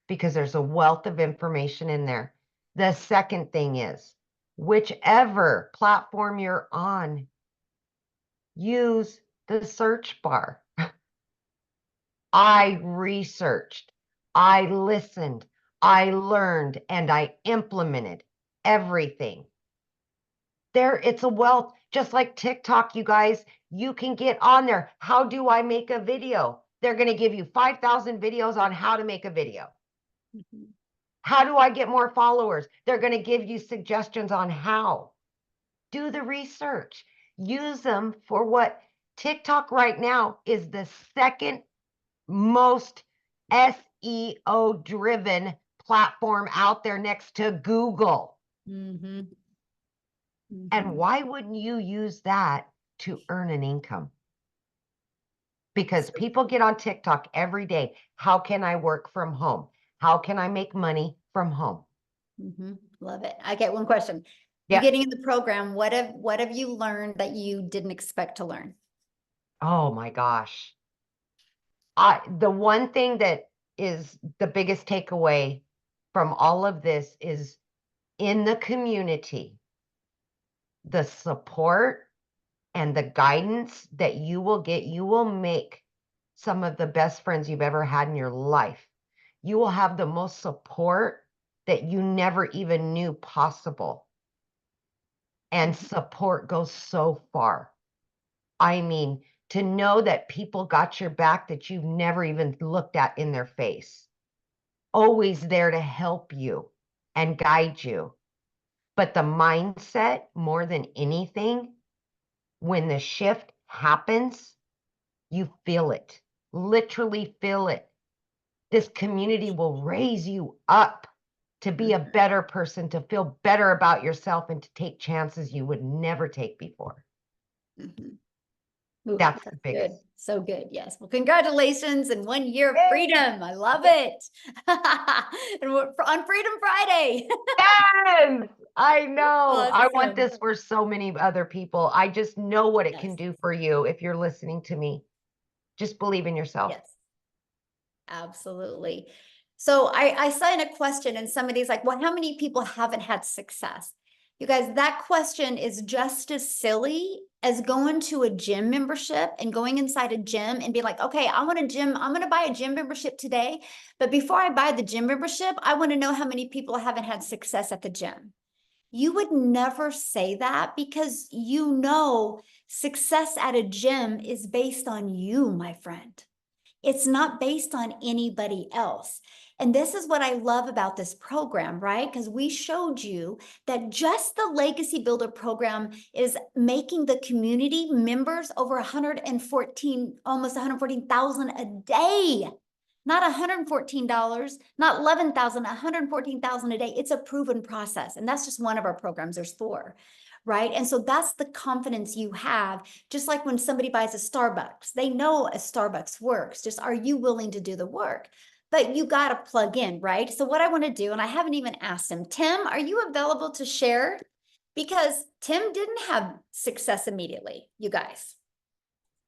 because there's a wealth of information in there. The second thing is, whichever platform you're on, use the search bar. I researched, I listened, I learned, and I implemented everything. It's a wealth, just like TikTok, you guys. You can get on there. How do I make a video? They're going to give you 5,000 videos on how to make a video. Mhm. How do I get more followers? They're going to give you suggestions on how. Do the research. Use them for what TikTok right now is the second most SEO driven platform out there next to Google. Mm-hmm. And why wouldn't you use that to earn an income? Because people get on TikTok every day. How can I work from home? How can I make money from home? Mm-hmm. Love it. I get one question. Yeah. You getting in the program, what have you learned that you didn't expect to learn? Oh my gosh. The one thing that is the biggest takeaway from all of this is, in the community, the support and the guidance that you will get, you will make some of the best friends you've ever had in your life. You will have the most support that you never even knew possible. And support goes so far. I mean, to know that people got your back that you've never even looked at in their face. Always there to help you and guide you. But the mindset, more than anything, when the shift happens, you feel it, literally feel it. This community will raise you up to be a better person, to feel better about yourself, and to take chances you would never take before. Mm-hmm. Ooh, That's the biggest. Good. So good. Yes. Well, congratulations and 1 year of Yay. freedom. I love it. And we're on Freedom Friday. Yes, I know. I want Awesome. this for so many other people. I just know what it can Yes. do for you if you're listening to me. Just believe in yourself. Yes. Absolutely. So I saw in a question and somebody's like, well, how many people haven't had success? You guys, that question is just as silly as going to a gym membership and going inside a gym and be like, okay, I want a gym. I'm going to buy a gym membership today. But before I buy the gym membership, I want to know how many people haven't had success at the gym. You would never say that because success at a gym is based on you, my friend. It's not based on anybody else. And this is what I love about this program, right? Because we showed you that just the Legacy Builder program is making the community members over 114, almost 114,000 a day. Not $114, not 11,000, 114,000 a day. It's a proven process. And that's just one of our programs. There's 4. Right. And so that's the confidence you have. Just like when somebody buys a Starbucks, they know a Starbucks works. Just, are you willing to do the work? But you got to plug in, right? So what I want to do, and I haven't even asked him, Tim, are you available to share? Because Tim didn't have success immediately, you guys.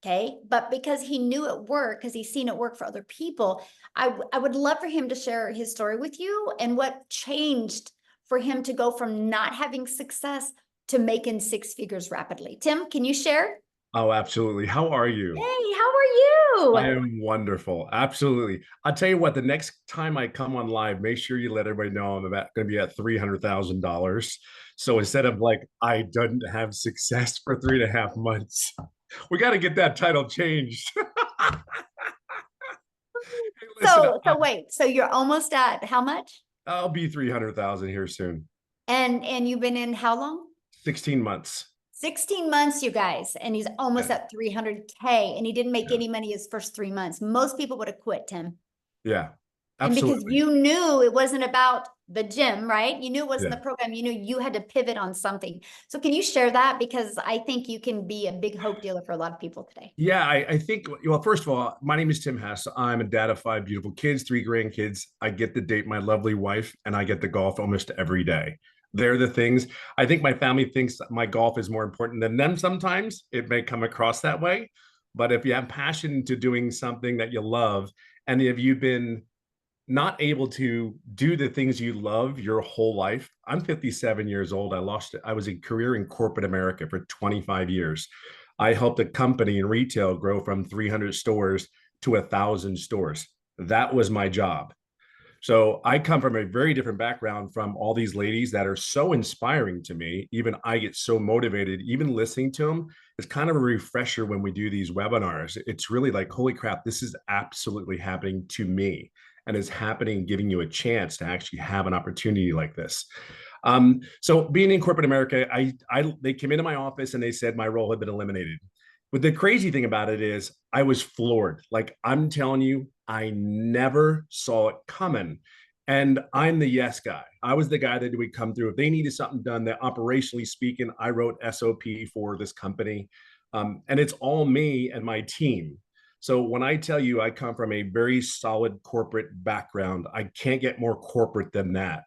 Okay. But because he knew it worked, because he's seen it work for other people, I would love for him to share his story with you and what changed for him to go from not having success to making six figures rapidly. Tim, can you share? Oh, absolutely. How are you? Hey, how are I you? am wonderful. Absolutely. I'll tell you what, the next time I come on live, make sure you let everybody know I'm going to be at $300,000. So instead of like, I didn't have success for 3.5 months, we got to get that title changed. Hey, listen, So wait, so you're almost at how much? I'll be 300,000 here soon. And you've been in how long? 16 months. 16 months, you guys, and he's almost Yeah. at 300K, and he didn't make Yeah. any money his first 3 months. Most people would have quit, Tim. Yeah, And because absolutely. you knew it wasn't about the gym, right? You knew it wasn't Yeah. the program. You knew you had to pivot on something. So can you share that? Because I think you can be a big hope dealer for a lot of people today. Yeah, I think, well, first of all, my name is Tim Hess. I'm a dad of 5 beautiful kids, 3 grandkids. I get to date my lovely wife, and I get to golf almost every day. They're the things. I think my family thinks that my golf is more important than them sometimes. It may come across that way. But if you have passion to doing something that you love, and if you've been not able to do the things you love your whole life. I'm 57 years old. I was a career in corporate America for 25 years. I helped a company in retail grow from 300 stores to 1,000 stores. That was my job. So I come from a very different background from all these ladies that are so inspiring to me. Even I get so motivated, even listening to them. It's kind of a refresher when we do these webinars. It's really like, holy crap, this is absolutely happening to me. And it's happening, giving you a chance to actually have an opportunity like this. So being in corporate America, they came into my office and they said my role had been eliminated. But the crazy thing about it is I was floored. Like, I'm telling you, I never saw it coming. And I'm the yes guy. I was the guy that would come through. If they needed something done, that operationally speaking, I wrote SOP for this company. And it's all me and my team. So when I tell you I come from a very solid corporate background, I can't get more corporate than that.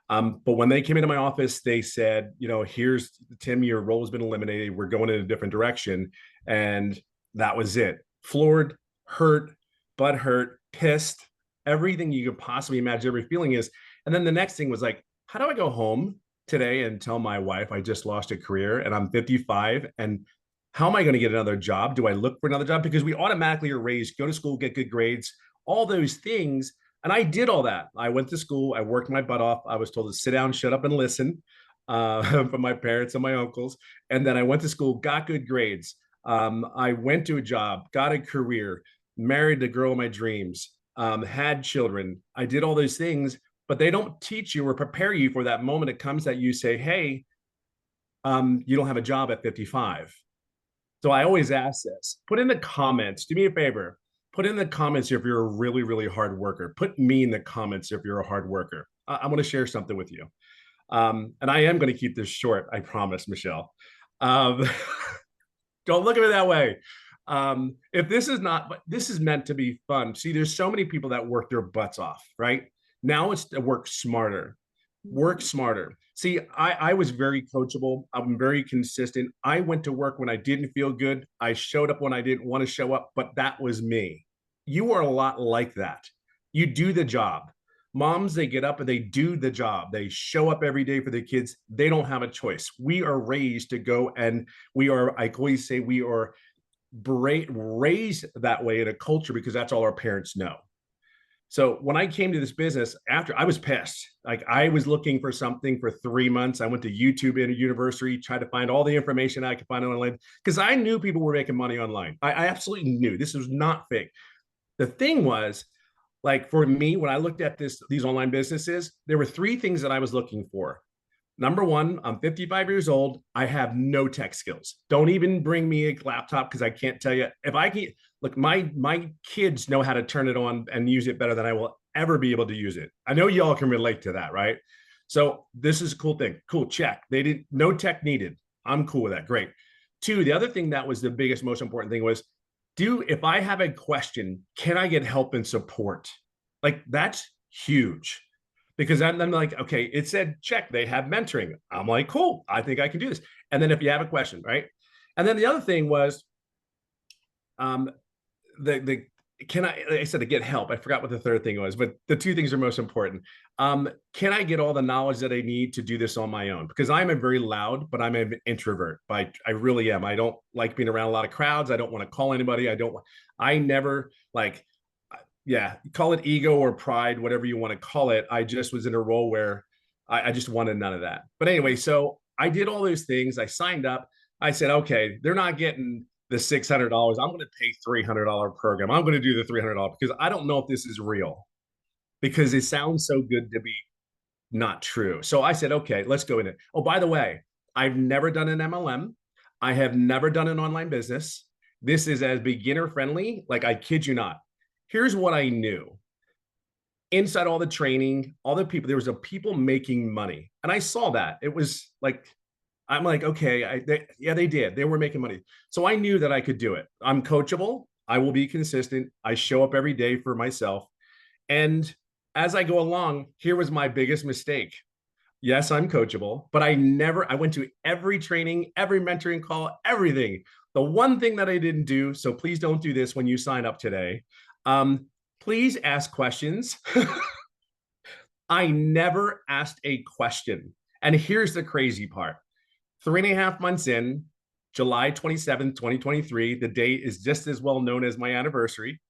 But when they came into my office, they said, here's Tim, your role has been eliminated. We're going in a different direction. And that was it. Floored, hurt, butthurt, pissed, everything you could possibly imagine, every feeling is. And then the next thing was like, how do I go home today and tell my wife I just lost a career and I'm 55? And how am I going to get another job? Do I look for another job? Because we automatically are raised, go to school, get good grades, all those things. And I did all that. I went to school. I worked my butt off. I was told to sit down, shut up, and listen from my parents and my uncles. And then I went to school, got good grades. I went to a job, got a career, married the girl of my dreams, had children. I did all those things, but they don't teach you or prepare you for that moment it comes that you say, hey, you don't have a job at 55. So I always ask this, put in the comments, do me a favor, put in the comments if you're a really, really hard worker. Put me in the comments if you're a hard worker. I want to share something with you. And I am going to keep this short, I promise, Michelle. Don't look at it that way. If this is not, but this is meant to be fun. See, there's so many people that work their butts off, right? Now it's to work smarter. Work smarter. See, I was very coachable. I'm very consistent. I went to work when I didn't feel good. I showed up when I didn't want to show up, but that was me. You are a lot like that. You do the job. Moms, they get up and they do the job. They show up every day for their kids. They don't have a choice. We are raised to go, and we are, I always say, we are raised that way in a culture because that's all our parents know. So when I came to this business, after I was pissed, like I was looking for something for 3 months. I went to YouTube University, tried to find all the information I could find online because I knew people were making money online. I absolutely knew this was not fake. The thing was, like for me, when I looked at these online businesses, there were 3 things that I was looking for. Number one, I'm 55 years old. I have no tech skills. Don't even bring me a laptop because I can't tell you if I can. Look, my kids know how to turn it on and use it better than I will ever be able to use it. I know y'all can relate to that, right? So this is a cool thing. Cool, check. They didn't, no tech needed. I'm cool with that. Great. 2, the other thing that was the biggest, most important thing was, if I have a question, can I get help and support? Like that's huge. Because I'm like, okay, it said check, they have mentoring. I'm like, cool, I think I can do this. And then if you have a question, right? And then the other thing was, can I, like I said, to get help, I forgot what the third thing was, but the two things are most important. Can I get all the knowledge that I need to do this on my own? Because I'm a very loud, but I'm an introvert. I really am. I don't like being around a lot of crowds. I don't want to call anybody. I never like, yeah, call it ego or pride, whatever you want to call it. I just was in a role where I just wanted none of that. But anyway, so I did all those things. I signed up. I said, okay, they're not getting the $600. I'm going to pay $300 program. I'm going to do the $300 because I don't know if this is real, because it sounds so good to be not true. So I said, okay, let's go in it. Oh, by the way, I've never done an MLM. I have never done an online business. This is as beginner friendly. Like, I kid you not. Here's what I knew. Inside all the training, all the people, there was a people making money. And I saw that. It was like, I'm like, okay, they did. They were making money. So I knew that I could do it. I'm coachable. I will be consistent. I show up every day for myself. And as I go along, here was my biggest mistake. Yes, I'm coachable, but I went to every training, every mentoring call, everything. The one thing that I didn't do, so please don't do this when you sign up today. Please ask questions. I never asked a question. And here's the crazy part. 3.5 months in, July 27th, 2023, the date is just as well known as my anniversary.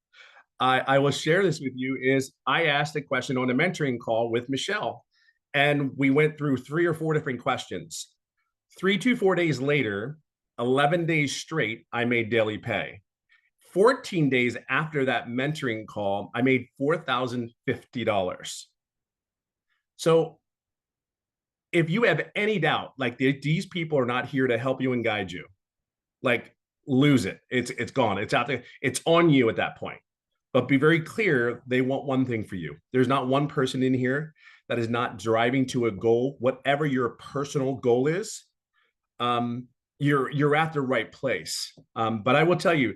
I will share this with you. Is I asked a question on a mentoring call with Michelle, and we went through 3 or 4 different questions. 3 to 4 days later, 11 days straight, I made daily pay. 14 days after that mentoring call, I made $4,050. So if you have any doubt, like these people are not here to help you and guide you, like, lose it. It's gone. It's out there. It's on you at that point. But be very clear, they want one thing for you. There's not one person in here that is not driving to a goal, whatever your personal goal is. You're at the right place. But I will tell you,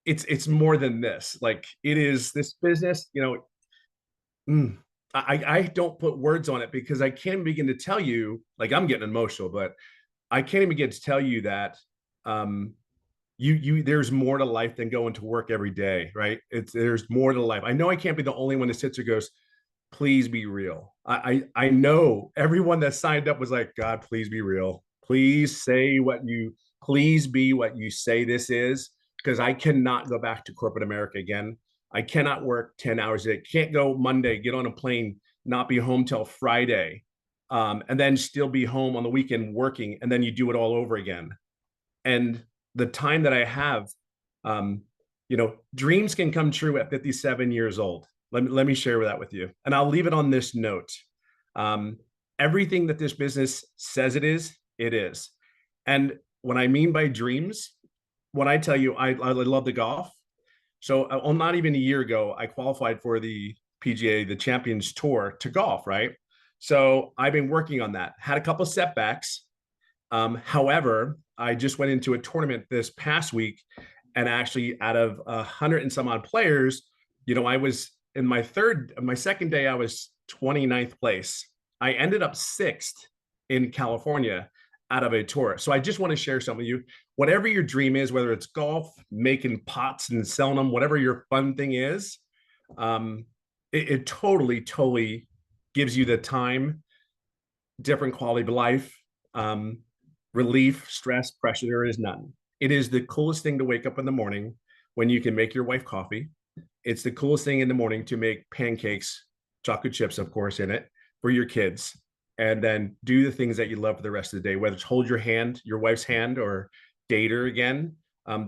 it's more than this. Like, it is this business, I don't put words on it because I can't begin to tell you, like, I'm getting emotional, but I can't even begin to tell you that there's more to life than going to work every day, right? There's more to life. I know I can't be the only one that sits there goes, please be real. I know everyone that signed up was like, God, please be real. Please be what you say this is, because I cannot go back to corporate America again. I cannot work 10 hours a day. Can't go Monday, get on a plane, not be home till Friday, and then still be home on the weekend working, and then you do it all over again. And the time that I have, dreams can come true at 57 years old. Let me share that with you. And I'll leave it on this note. Everything that this business says it is. And what I mean by dreams, when I tell you I love the golf. So not even a year ago, I qualified for the PGA, the Champions Tour, to golf, right? So I've been working on that. Had a couple of setbacks. However, I just went into a tournament this past week, and actually out of 100 and some odd players, I was in my second day, I was 29th place. I ended up 6th in California out of a tour. So I just want to share something with you. Whatever your dream is, whether it's golf, making pots and selling them, whatever your fun thing is, it totally gives you the time, different quality of life, relief, stress, pressure. There is none. It is the coolest thing to wake up in the morning when you can make your wife coffee. It's the coolest thing in the morning to make pancakes, chocolate chips, of course, in it for your kids, and then do the things that you love for the rest of the day, whether it's hold your hand, your wife's hand, or date her again.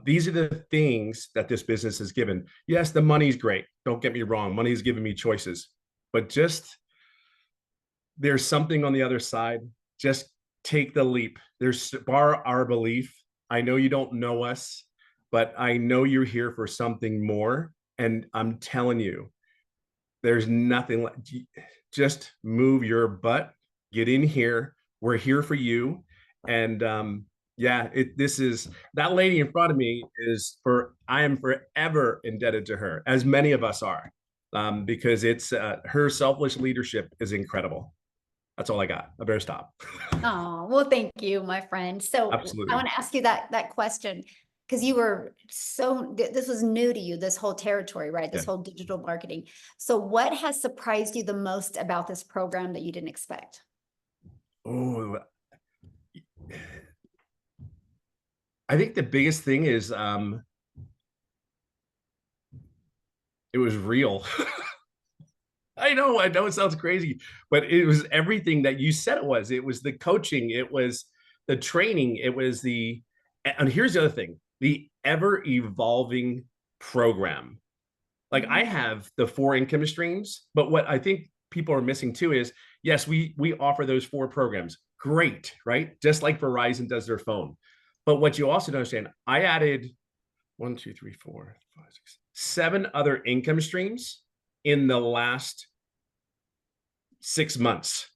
These are the things that this business has given. Yes, the money's great. Don't get me wrong. Money's given me choices, but just there's something on the other side. Just take the leap. There's our belief. I know you don't know us, but I know you're here for something more. And I'm telling you, there's nothing like, just move your butt, get in here. We're here for you. And this is that lady in front of me I am forever indebted to her, as many of us are, because it's her selfless leadership is incredible. That's all I got. I better stop. Oh, well, thank you, my friend. So Absolutely. I want to ask you that question. because you were this was new to you, this whole territory, right? This Yeah. whole digital marketing. So what has surprised you the most about this program that you didn't expect? Oh, I think the biggest thing is it was real. I know it sounds crazy, but it was everything that you said it was. It was the coaching, it was the training, it was and here's the other thing, the ever evolving program. Like I have the 4 income streams, but what I think people are missing too is, yes, we offer those 4 programs. Great, right? Just like Verizon does their phone. But what you also don't understand, I added 1, 2, 3, 4, 5, 6, 7 other income streams in the last 6 months.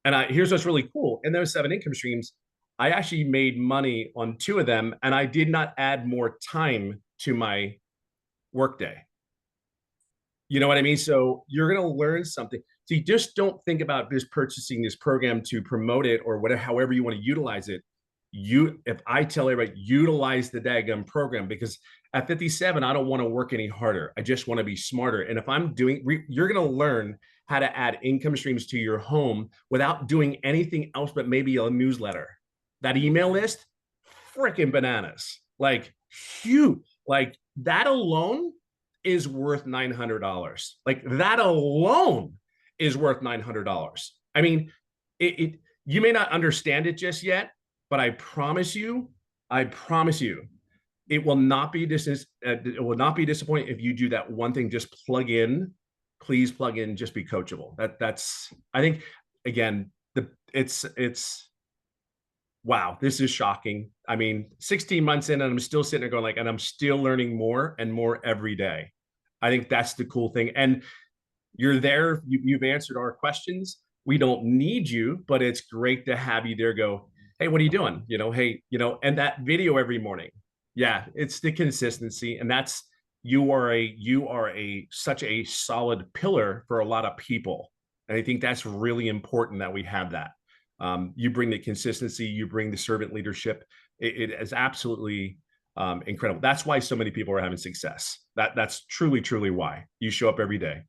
And here's what's really cool. In those 7 income streams, I actually made money on 2 of them, and I did not add more time to my workday. You know what I mean? So you're going to learn something. So you just don't think about just purchasing this program to promote it or whatever, however you want to utilize it. If I tell everybody, utilize the daggum program, because at 57, I don't want to work any harder. I just want to be smarter. And if I'm you're going to learn how to add income streams to your home without doing anything else but maybe a newsletter. That email list, freaking bananas. Like, huge. Like that alone is worth $900. Like that alone is worth $900. I mean, you may not understand it just yet, but I promise you, it will not be disappointing if you do that one thing. Just plug in, please plug in, just be coachable. That's I think, again, it's wow, this is shocking. I mean, 16 months in and I'm still sitting there going like, and I'm still learning more and more every day. I think that's the cool thing. And you're there, you've answered our questions. We don't need you, but it's great to have you there. Go, hey, what are you doing? Hey, and that video every morning. Yeah, it's the consistency. And that's, you are such a solid pillar for a lot of people. And I think that's really important that we have that. You bring the consistency, you bring the servant leadership. It is absolutely incredible. That's why so many people are having success. That's truly, truly why. You show up every day.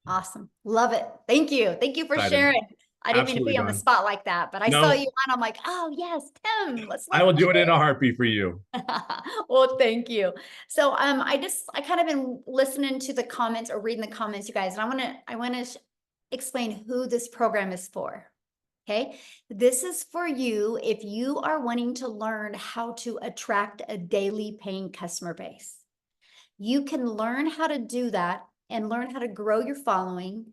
Awesome. Love it. Thank you. Thank you for sharing. I didn't mean to be on the spot like that, but I saw you on. I'm like, oh yes, Tim, I will do it in a heartbeat for you. Well, thank you. So I kind of been listening to the comments or reading the comments, you guys, and I want to explain who this program is for. Okay, this is for you if you are wanting to learn how to attract a daily paying customer base. You can learn how to do that and learn how to grow your following,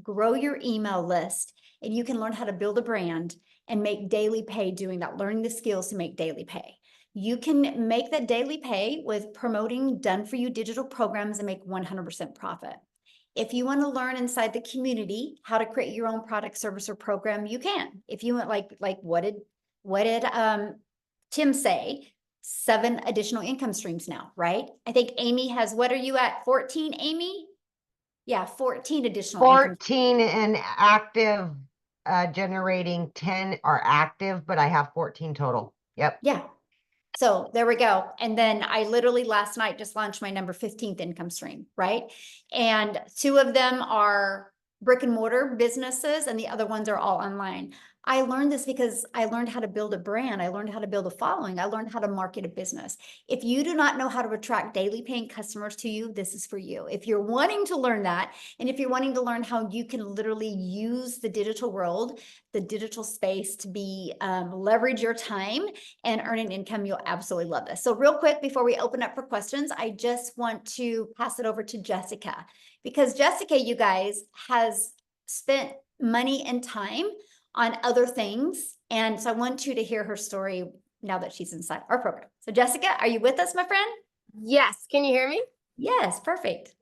grow your email list, and you can learn how to build a brand and make daily pay doing that, learning the skills to make daily pay. You can make that daily pay with promoting done for you digital programs and make 100% profit. If you want to learn inside the community how to create your own product, service, or program, you can. If you want, like what did Tim say? 7 additional income streams now, right? I think Amy has, what are you at? 14, Amy? Yeah, 14 additional. 14 and active, generating 10 are active, but I have 14 total. Yep. Yeah. So there we go. And then I literally last night just launched my number 15th income stream, right? And 2 of them are brick and mortar businesses and the other ones are all online. I learned this because I learned how to build a brand. I learned how to build a following. I learned how to market a business. If you do not know how to attract daily paying customers to you, this is for you. If you're wanting to learn that, and if you're wanting to learn how you can literally use the digital world, the digital space to be leverage your time and earn an income, you'll absolutely love this. So real quick, before we open up for questions, I just want to pass it over to Jessica, because Jessica, you guys, has spent money and time on other things. And so I want you to hear her story now that she's inside our program. So Jessica, are you with us, my friend? Yes. Can you hear me? Yes, perfect.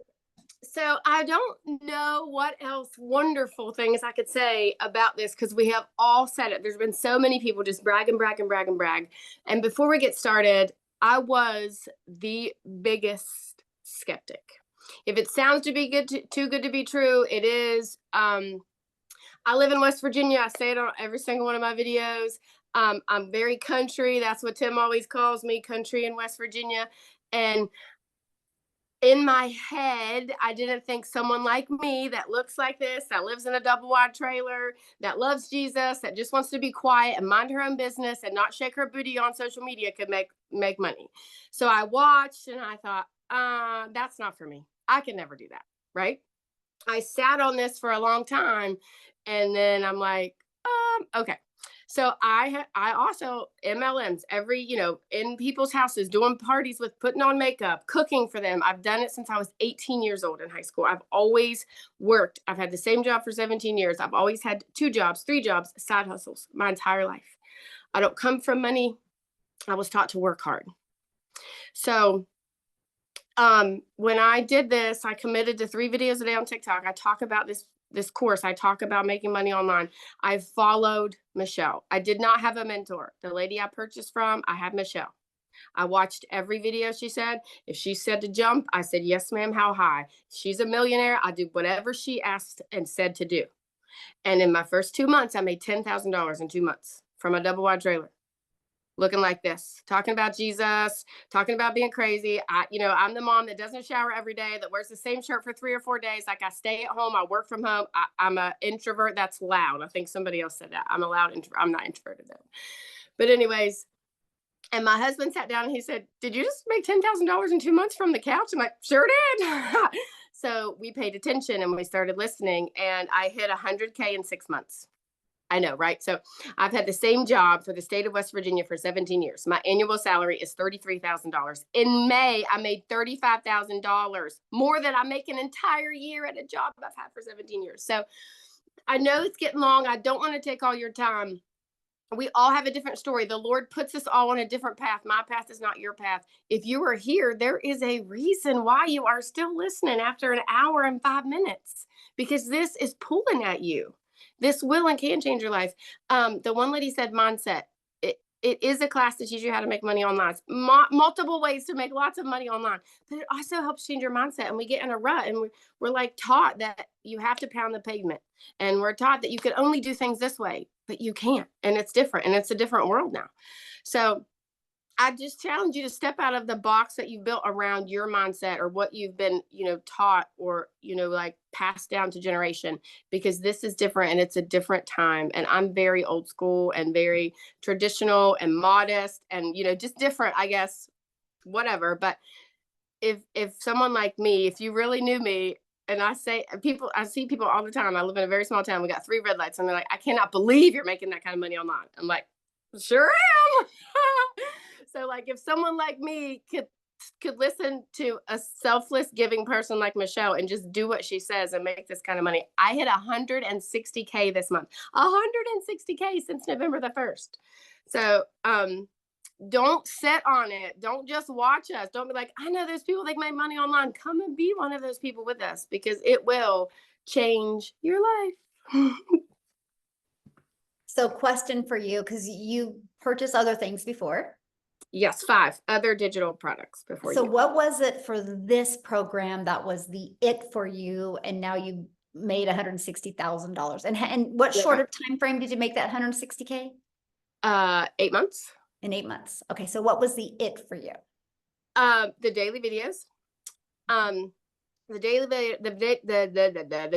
So I don't know what else wonderful things I could say about this, because we have all said it. There's been so many people just brag and brag and brag and brag. And before we get started, I was the biggest skeptic. If it sounds to be too good to be true, it is. I live in West Virginia. I say it on every single one of my videos. I'm very country. That's what Tim always calls me, country in West Virginia. And in my head, I didn't think someone like me that looks like this, that lives in a double wide trailer, that loves Jesus, that just wants to be quiet and mind her own business and not shake her booty on social media could make money. So I watched and I thought, that's not for me. I can never do that. Right. I sat on this for a long time and then I'm like, okay. So I also MLMs in people's houses, doing parties with putting on makeup, cooking for them. I've done it since I was 18 years old in high school. I've always worked. I've had the same job for 17 years. I've always had 2 jobs, 3 jobs, side hustles my entire life. I don't come from money. I was taught to work hard. So when I did this, I committed to 3 videos a day on TikTok. I talk about this course. I talk about making money online. I followed Michelle. I did not have a mentor. The lady I purchased from, I had Michelle. I watched every video she said. If she said to jump, I said, yes, ma'am, how high? She's a millionaire. I do whatever she asked and said to do. And in my first 2 months, I made $10,000 in 2 months from a double wide trailer. Looking like this, talking about Jesus, talking about being crazy. I'm the mom that doesn't shower every day, that wears the same shirt for 3 or 4 days. Like I stay at home, I work from home. I'm an introvert. That's loud. I think somebody else said that. I'm a loud introvert. I'm not introverted though. But anyways, and my husband sat down and he said, did you just make $10,000 in 2 months from the couch? I'm like, sure did. So we paid attention and we started listening and I hit 100K in 6 months. I know, right? So I've had the same job for the state of West Virginia for 17 years. My annual salary is $33,000. In May, I made $35,000, more than I make an entire year at a job I've had for 17 years. So I know it's getting long. I don't want to take all your time. We all have a different story. The Lord puts us all on a different path. My path is not your path. If you are here, there is a reason why you are still listening after an hour and 5 minutes, because this is pulling at you. This will and can change your life. The one lady said mindset. It is a class to teach you how to make money online. Multiple ways to make lots of money online. But it also helps change your mindset. And we get in a rut and we're like taught that you have to pound the pavement. And we're taught that you can only do things this way, but you can't. And it's different. And it's a different world now. So I just challenge you to step out of the box that you've built around your mindset or what you've been, taught or, like passed down to generation, because this is different and it's a different time. And I'm very old school and very traditional and modest and, just different, I guess, whatever. But if someone like me, if you really knew me, and I see people all the time. I live in a very small town. We got 3 red lights and they're like, I cannot believe you're making that kind of money online. I'm like, sure am. So like if someone like me could listen to a selfless giving person like Michelle and just do what she says and make this kind of money. I hit 160K this month, 160K since November the 1st. So don't sit on it. Don't just watch us. Don't be like, I know those people, they make money online. Come and be one of those people with us, because it will change your life. So question for you, because you purchased other things before. Yes, 5 other digital products before. So what was it for this program that was the it for you, and now you made $160,000? And what shorter time frame did you make that 160K? 8 months. In 8 months. Okay, so what was the it for you? The daily videos. The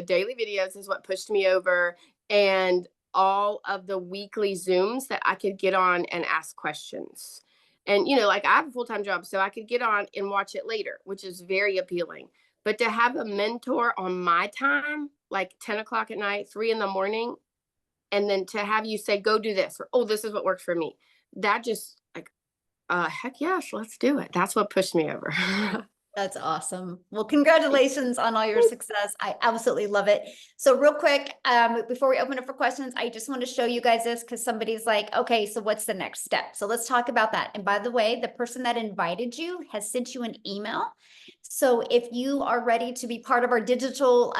daily videos is what pushed me over, and all of the weekly Zooms that I could get on and ask questions. And, like I have a full-time job, so I could get on and watch it later, which is very appealing. But to have a mentor on my time, like 10 o'clock at night, 3 in the morning, and then to have you say, go do this, or, oh, this is what works for me. That just like, heck yes, let's do it. That's what pushed me over. That's awesome. Well, congratulations on all your success. I absolutely love it. So real quick, before we open up for questions, I just want to show you guys this because somebody's like, okay, so what's the next step? So let's talk about that. And by the way, the person that invited you has sent you an email. So if you are ready to be part of our digital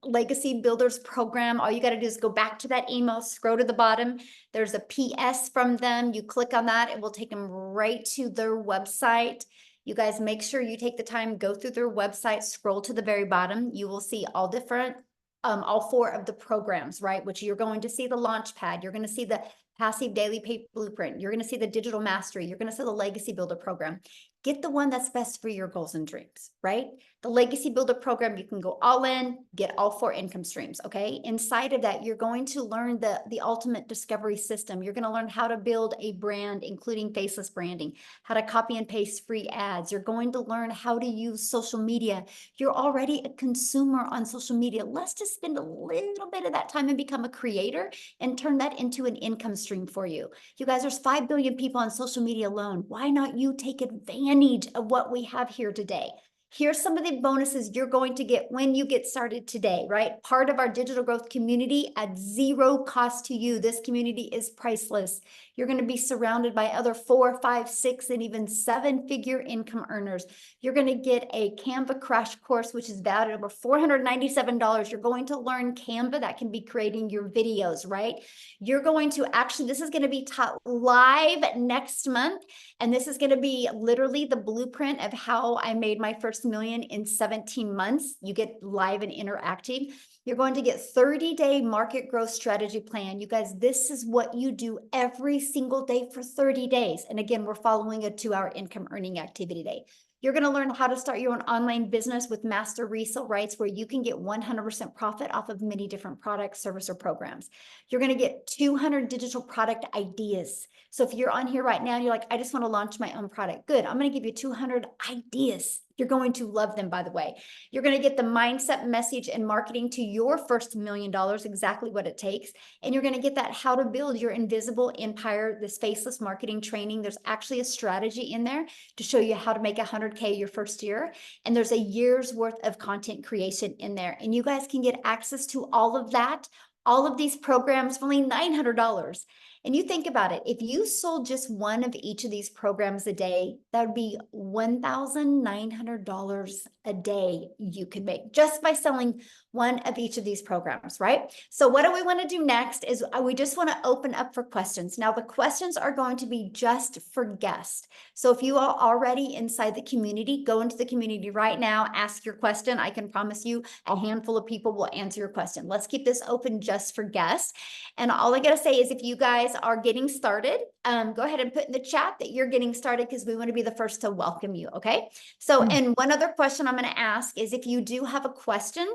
legacy builders program, all you got to do is go back to that email, scroll to the bottom. There's a PS from them. You click on that, it will take them right to their website. You guys make sure you take the time, go through their website, scroll to the very bottom. You will see all different, all 4 of the programs, right? Which you're going to see the launch pad. You're going to see the Passive Daily Pay Blueprint. You're going to see the Digital Mastery. You're going to see the Legacy Builder program. Get the one that's best for your goals and dreams, right? The Legacy Builder program, you can go all in, get all 4 income streams, okay? Inside of that, you're going to learn the ultimate discovery system. You're going to learn how to build a brand, including faceless branding, how to copy and paste free ads. You're going to learn how to use social media. You're already a consumer on social media. Let's just spend a little bit of that time and become a creator and turn that into an income stream for you. You guys, there's 5 billion people on social media alone. Why not you take advantage of what we have here today? Here's some of the bonuses you're going to get when you get started today, right? Part of our digital growth community at 0 cost to you. This community is priceless. You're going to be surrounded by other 4, 5, 6, and even 7-figure income earners. You're going to get a Canva crash course, which is valued at over $497. You're going to learn Canva that can be creating your videos, right? You're going to actually, this is going to be taught live next month. And this is going to be literally the blueprint of how I made my first million in 17 months. You get live and interactive. You're going to get 30-day market growth strategy plan. You guys, this is what you do every single day for 30 days. And again, we're following a 2-hour income earning activity day. You're going to learn how to start your own online business with master resale rights where you can get 100% profit off of many different products, service, or programs. You're going to get 200 digital product ideas. So if you're on here right now and you're like, I just want to launch my own product. Good. I'm going to give you 200 ideas. You're going to love them, by the way. You're going to get the mindset, message, and marketing to your first $1 million, exactly what it takes. And you're going to get that how to build your invisible empire, this faceless marketing training. There's actually a strategy in there to show you how to make 100K your first year. And there's a year's worth of content creation in there. And you guys can get access to all of that, all of these programs for only $900. And you think about it, if you sold just one of each of these programs a day, that would be $1,900 a day you could make just by selling one of each of these programs, right? So what do we want to do next is we just want to open up for questions. Now the questions are going to be just for guests. So if you are already inside the community, go into the community right now, ask your question. I can promise you a handful of people will answer your question. Let's keep this open just for guests. And all I got to say is if you guys are getting started, go ahead and put in the chat that you're getting started because we want to be the first to welcome you. Okay. So, and one other question I'm going to ask is if you do have a question,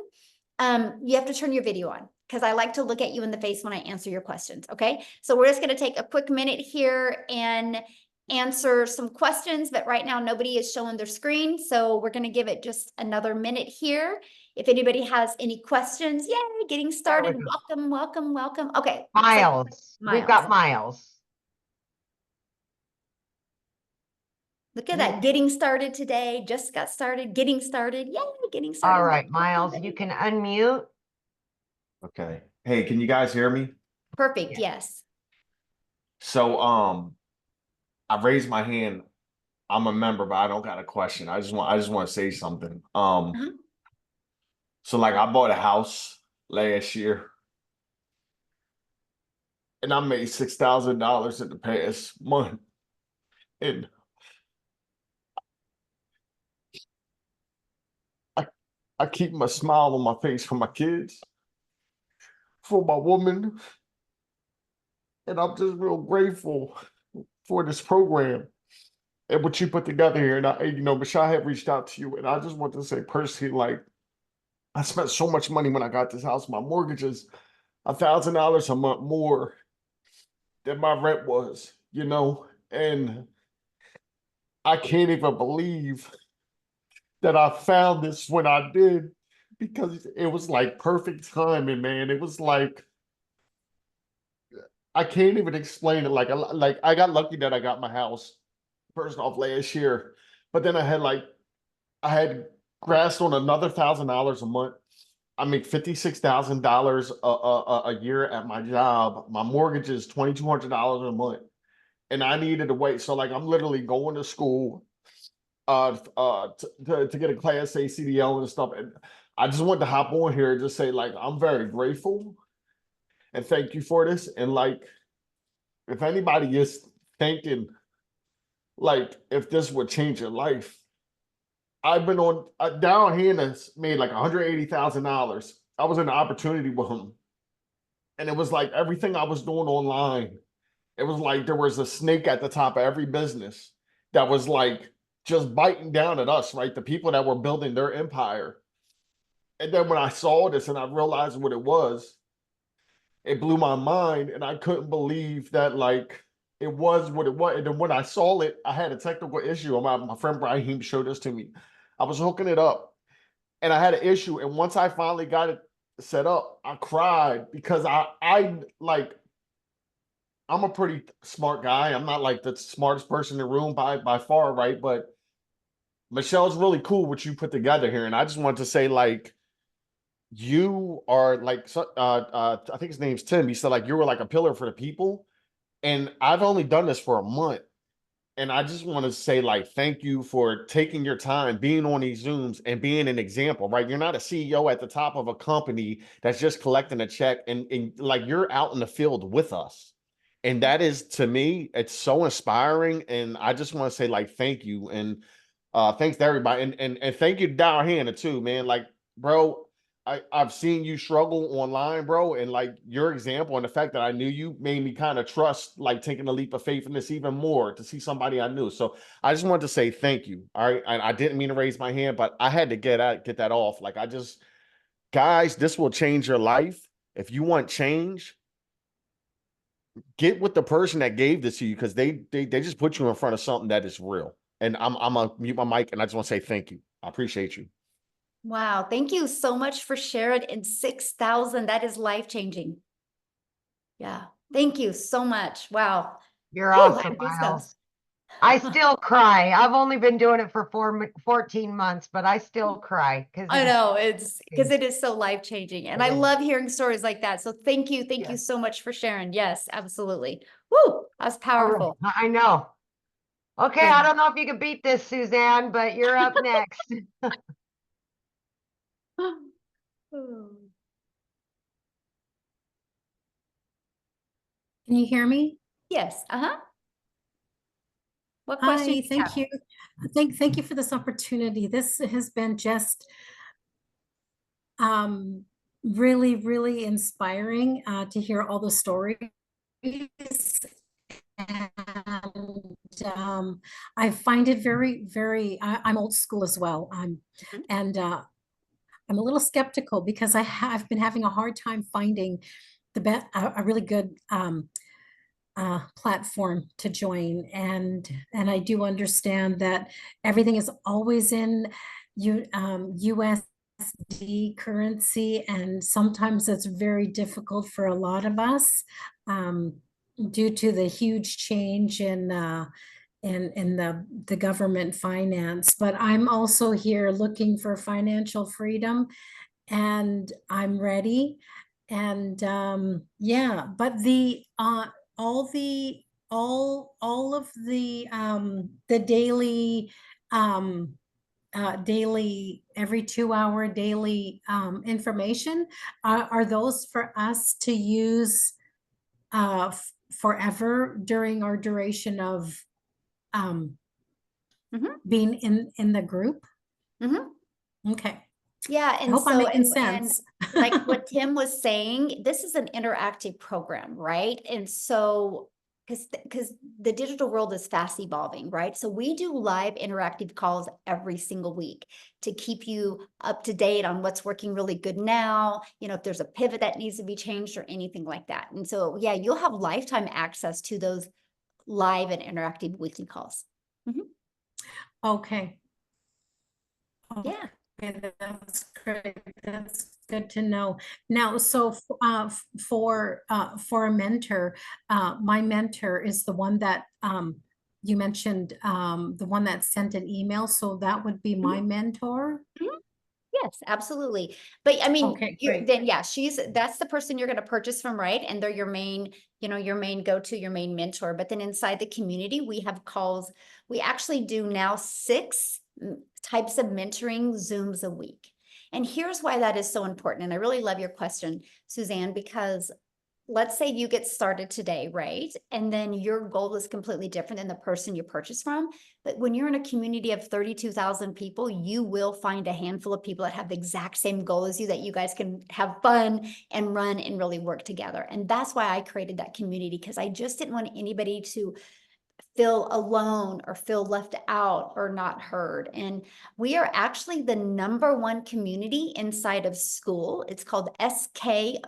you have to turn your video on because I like to look at you in the face when I answer your questions. Okay. So we're just going to take a quick minute here and answer some questions, but right now nobody is showing their screen. So we're going to give it just another minute here. If anybody has any questions, yay, getting started. Welcome, welcome, welcome. Okay. Miles. We've got Miles. Look at that. Getting started today. Just got started. Getting started. Yay, getting started. All right, Miles, you can unmute. Okay. Hey, can you guys hear me? Perfect. Yes. So, I raised my hand. I'm a member, but I don't got a question. I just want to say something. So like I bought a house last year and I made $6,000 in the past month. And I keep my smile on my face for my kids, for my woman. And I'm just real grateful for this program and what you put together here. And Michelle had reached out to you and I just want to say personally, like, I spent so much money when I got this house. My mortgage is $1,000 a month more than my rent was, and I can't even believe that I found this when I did because it was like perfect timing, man. It was like, I can't even explain it. Like I got lucky that I got my house first off last year, but then I had grasped on another $1,000 a month. I make $56,000 a year at my job. My mortgage is $2,200 a month, and I needed to wait. So like I'm literally going to school to get a Class A CDL and stuff. And I just want to hop on here and just say like I'm very grateful and thank you for this. And like if anybody is thinking like if this would change your life, I've been on Darryl Hannah's made like $180,000. I was in an opportunity with him. And it was like everything I was doing online It was like there was a snake at the top of every business that was like just biting down at us, right? The people that were building their empire. And then when I saw this and I realized what it was, it blew my mind, and I couldn't believe that like it was what it was. And then when I saw it, I had a technical issue. My friend Brahim showed this to me. I was hooking it up and I had an issue. And once I finally got it set up, I cried because I like I'm a pretty smart guy. I'm not like the smartest person in the room by far, right? But Michelle's really cool what you put together here. And I just wanted to say, like, you are like I think his name's Tim. He said like you were like a pillar for the people. And I've only done this for a month. And I just want to say, like, thank you for taking your time, being on these Zooms and being an example, right? You're not a CEO at the top of a company that's just collecting a check, and like you're out in the field with us. And that is, to me, it's so inspiring. And I just want to say, like, thank you. And thanks to everybody. And thank you to Dow Hannah too, man. Like, bro, I've seen you struggle online, bro, and like your example and the fact that I knew you made me kind of trust, like taking a leap of faith in this even more to see somebody I knew. So I just wanted to say thank you. All right. I didn't mean to raise my hand, but I had to get that off. Like guys, this will change your life. If you want change, get with the person that gave this to you, because they just put you in front of something that is real. And I'm gonna mute my mic, and I just want to say thank you. I appreciate you. Wow. Thank you so much for sharing. In 6,000, that is life-changing. Yeah. Thank you so much. Wow. You're Whew, I awesome, have goosebumps. Miles. I still cry. I've only been doing it for 14 months, but I still cry because I know it's because it is so life-changing. And I It is. love hearing stories like that. So thank you. Thank you Yes. so much for sharing. Yes, absolutely. Woo, that's powerful. I know. Okay, Yeah. I don't know if you can beat this, Suzanne, but you're up next. Can you hear me? Yes. Uh-huh. What question? Hi, thank you. Thank you for this opportunity. This has been just really, really inspiring to hear all the stories. And I find it very, very, I'm old school as well. And I'm a little skeptical because I've been having a hard time finding a really good platform to join, and I do understand that everything is always in USD currency, and sometimes it's very difficult for a lot of us due to the huge change in the government finance. But I'm also here looking for financial freedom, and I'm ready. And yeah, but all of the daily daily every 2 hour daily information are those for us to use forever during our duration of being in the group. Okay. Yeah, I and hope I'm so making and sense. like what Tim was saying, this is an interactive program, right? And so because the digital world is fast evolving, right? So we do live interactive calls every single week to keep you up to date on what's working really good now, you know, if there's a pivot that needs to be changed or anything like that. And so yeah, you'll have lifetime access to those live and interactive weekly calls. Okay. Yeah. Okay, that's great. That's good to know. Now, so for a mentor, my mentor is the one that you mentioned, the one that sent an email. So that would be my mentor. Yes, absolutely. But I mean, Okay, then great. yeah, that's the person you're going to purchase from, right? And they're your main, you know, your main go-to, your main mentor. But then inside the community, we have calls. We actually do now 6 types of mentoring Zooms a week. And here's why that is so important. And I really love your question, Suzanne, because let's say you get started today, right? And then your goal is completely different than the person you purchase from. But when you're in a community of 32,000 people, you will find a handful of people that have the exact same goal as you, that you guys can have fun and run and really work together. And that's why I created that community, because I just didn't want anybody to feel alone or feel left out or not heard. And we are actually the #1 community inside of school. It's called SKOOL.com.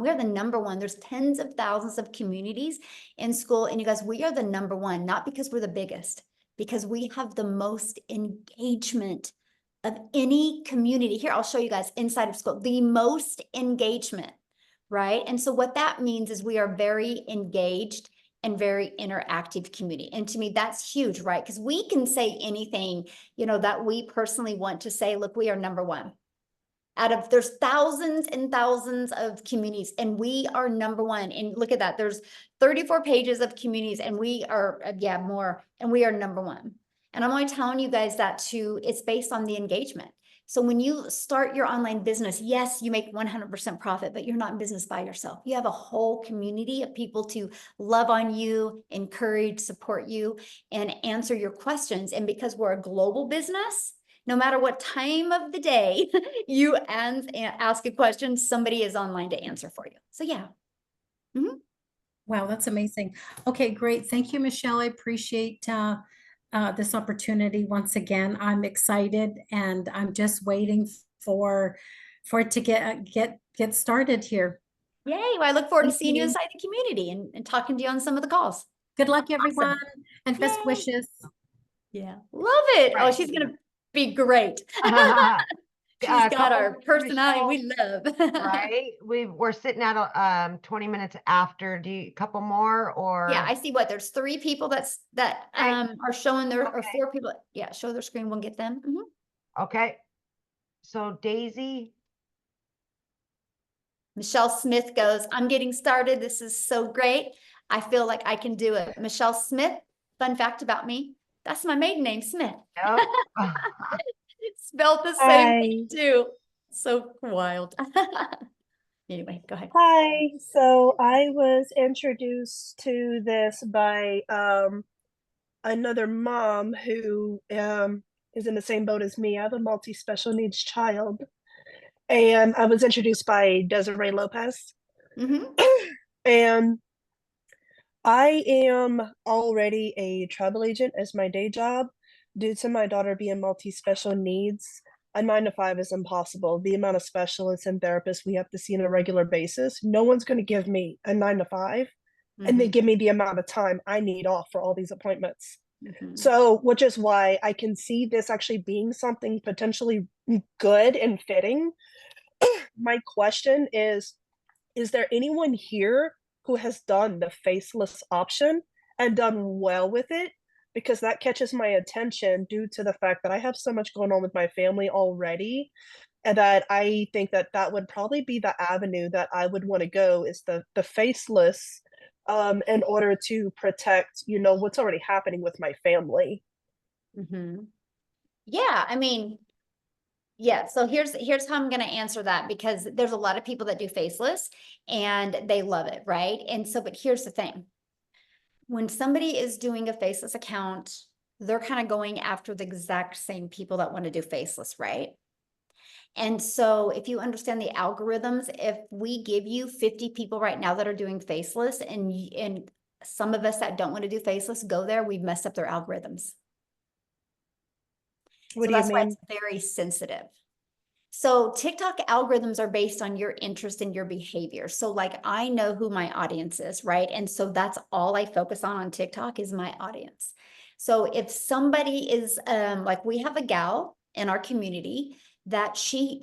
We are the #1. There's tens of thousands of communities in school. And you guys, we are the #1, not because we're the biggest, because we have the most engagement of any community. Here, I'll show you guys inside of school, the most engagement, right? And so what that means is we are very engaged and very interactive community. And to me, that's huge, right? Because we can say anything, that we personally want to say. Look, we are #1. There's thousands and thousands of communities, and we are #1. And look at that. There's 34 pages of communities, and we are, more, and we are #1. And I'm only telling you guys that it's based on the engagement. So when you start your online business, yes, you make 100% profit, but you're not in business by yourself. You have a whole community of people to love on you, encourage, support you, and answer your questions. And because we're a global business, no matter what time of the day you ask a question, somebody is online to answer for you. So yeah. Wow, that's amazing. Okay, great. Thank you, Michelle. I appreciate this opportunity once again. I'm excited, and I'm just waiting for it to get started here. Yay. Well, I look forward to Thank seeing you you. inside the community and talking to you on some of the calls. Good luck, everyone, and best Yay. wishes. Yeah. Love it. Oh, she's going to be great. She's got couple our minutes, personality Michelle, we love. right? We're sitting at 20 minutes after. Do you couple more or? Yeah, I see there's 3 people that are showing or 4 people. Yeah, show their screen. We'll get them. Okay. So Daisy. Michelle Smith goes, I'm getting started. This is so great. I feel like I can do it. Michelle Smith, fun fact about me. That's my maiden name, Smith. Yep. Spelled the same thing too. So wild. Anyway, go ahead. Hi. So I was introduced to this by another mom who is in the same boat as me. I have a multi-special needs child. And I was introduced by Desiree Lopez. And I am already a travel agent as my day job. Due to my daughter being multi-special needs, a 9-to-5 is impossible. The amount of specialists and therapists we have to see on a regular basis, no one's going to give me a 9-to-5 and then give me the amount of time I need off for all these appointments. So, which is why I can see this actually being something potentially good and fitting. My question is there anyone here who has done the faceless option and done well with it? Because that catches my attention due to the fact that I have so much going on with my family already, and that I think that that would probably be the avenue that I would want to go, is the faceless, in order to protect, what's already happening with my family. Yeah, I mean, yeah. So here's how I'm going to answer that, because there's a lot of people that do faceless and they love it, right? And so, but here's the thing. When somebody is doing a faceless account, they're kind of going after the exact same people that want to do faceless, right? And so if you understand the algorithms, if we give you 50 people right now that are doing faceless, and some of us that don't want to do faceless go there, we've messed up their algorithms. What So do that's you why mean? it's very sensitive. So TikTok algorithms are based on your interest and your behavior. So like, I know who my audience is, right? And so that's all I focus on TikTok is my audience. So if somebody is like, we have a gal in our community that she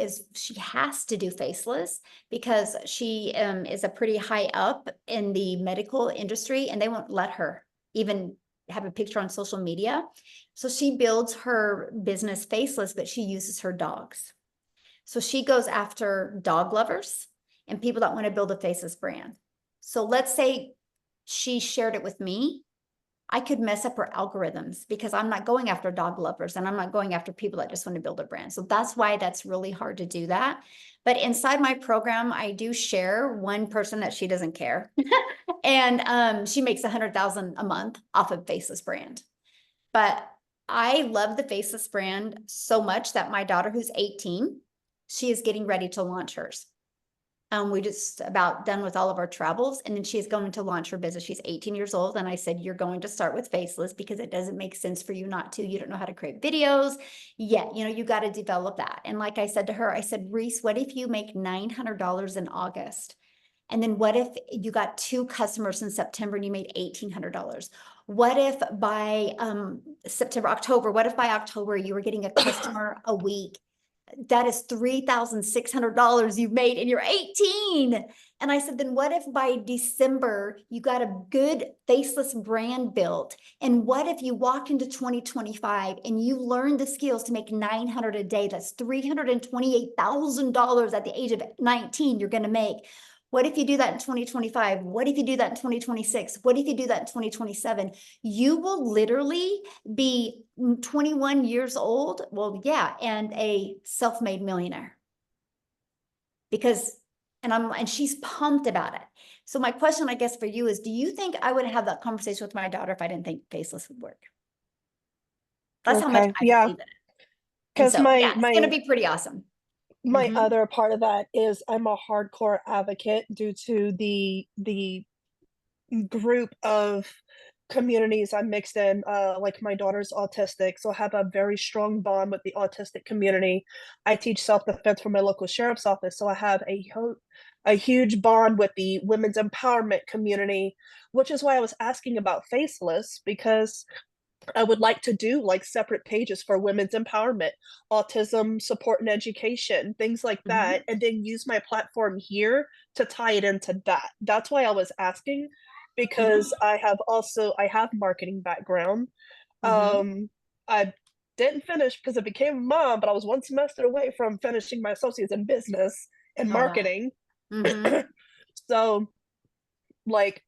has to do faceless because she is a pretty high up in the medical industry, and they won't let her even have a picture on social media. So she builds her business faceless, but she uses her dogs. So she goes after dog lovers and people that want to build a faceless brand. So let's say she shared it with me. I could mess up her algorithms because I'm not going after dog lovers and I'm not going after people that just want to build a brand. So that's why that's really hard to do that. But inside my program, I do share one person that she doesn't care. And she makes 100,000 a month off of Faceless brand. But I love the Faceless brand so much that my daughter, who's 18, she is getting ready to launch hers. We just about done with all of our travels, and then she is going to launch her business. She's 18 years old. And I said, you're going to start with Faceless because it doesn't make sense for you not to. You don't know how to create videos yet. You know, you got to develop that. And like I said to her, I said, Reese, what if you make $900 in August? And then what if you got 2 customers in September and you made $1,800? What if by October, what if by October you were getting a customer a week? That is $3,600 you've made and you're 18. And I said, then what if by December you got a good Faceless brand built? And what if you walked into 2025 and you learned the skills to make $900 a day? That's $328,000 at the age of 19 you're going to make. What if you do that in 2025? What if you do that in 2026? What if you do that in 2027? You will literally be 21 years old. Well, yeah, and a self-made millionaire. And she's pumped about it. So my question, I guess, for you is, do you think I would have that conversation with my daughter if I didn't think Faceless would work? That's how much I Yeah. believe in it. And Because so, yeah, it's my going to be pretty awesome. my Mhm. other part of that is I'm a hardcore advocate due to the group of communities I'm mixed in. Like my daughter's autistic, so I have a very strong bond with the autistic community. I teach self-defense for my local sheriff's office, so I have a huge bond with the women's empowerment community, which is why I was asking about Faceless, because I would like to do like separate pages for women's empowerment, autism support and education, things like that, and then use my platform here to tie it into that. That's why I was asking, because I have marketing background. I didn't finish because I became a mom, but I was one semester away from finishing my associates in business and Oh, wow. marketing. Mhm. So like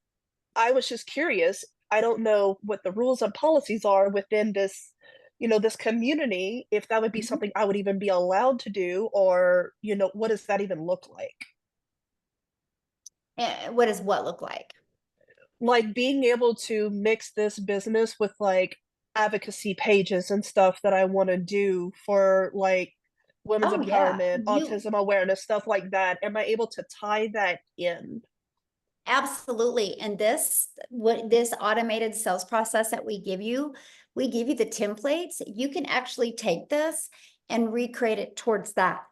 I was just curious. I don't know what the rules and policies are within this, this community, if that would be Mhm. something I would even be allowed to do, or, what does that even look like? What does what look like? Like being able to mix this business with like advocacy pages and stuff that I want to do for like women's Oh, yeah. empowerment, autism awareness, stuff like that. Am I able to tie that in? Absolutely. And this automated sales process that we give you the templates. You can actually take this and recreate it towards that.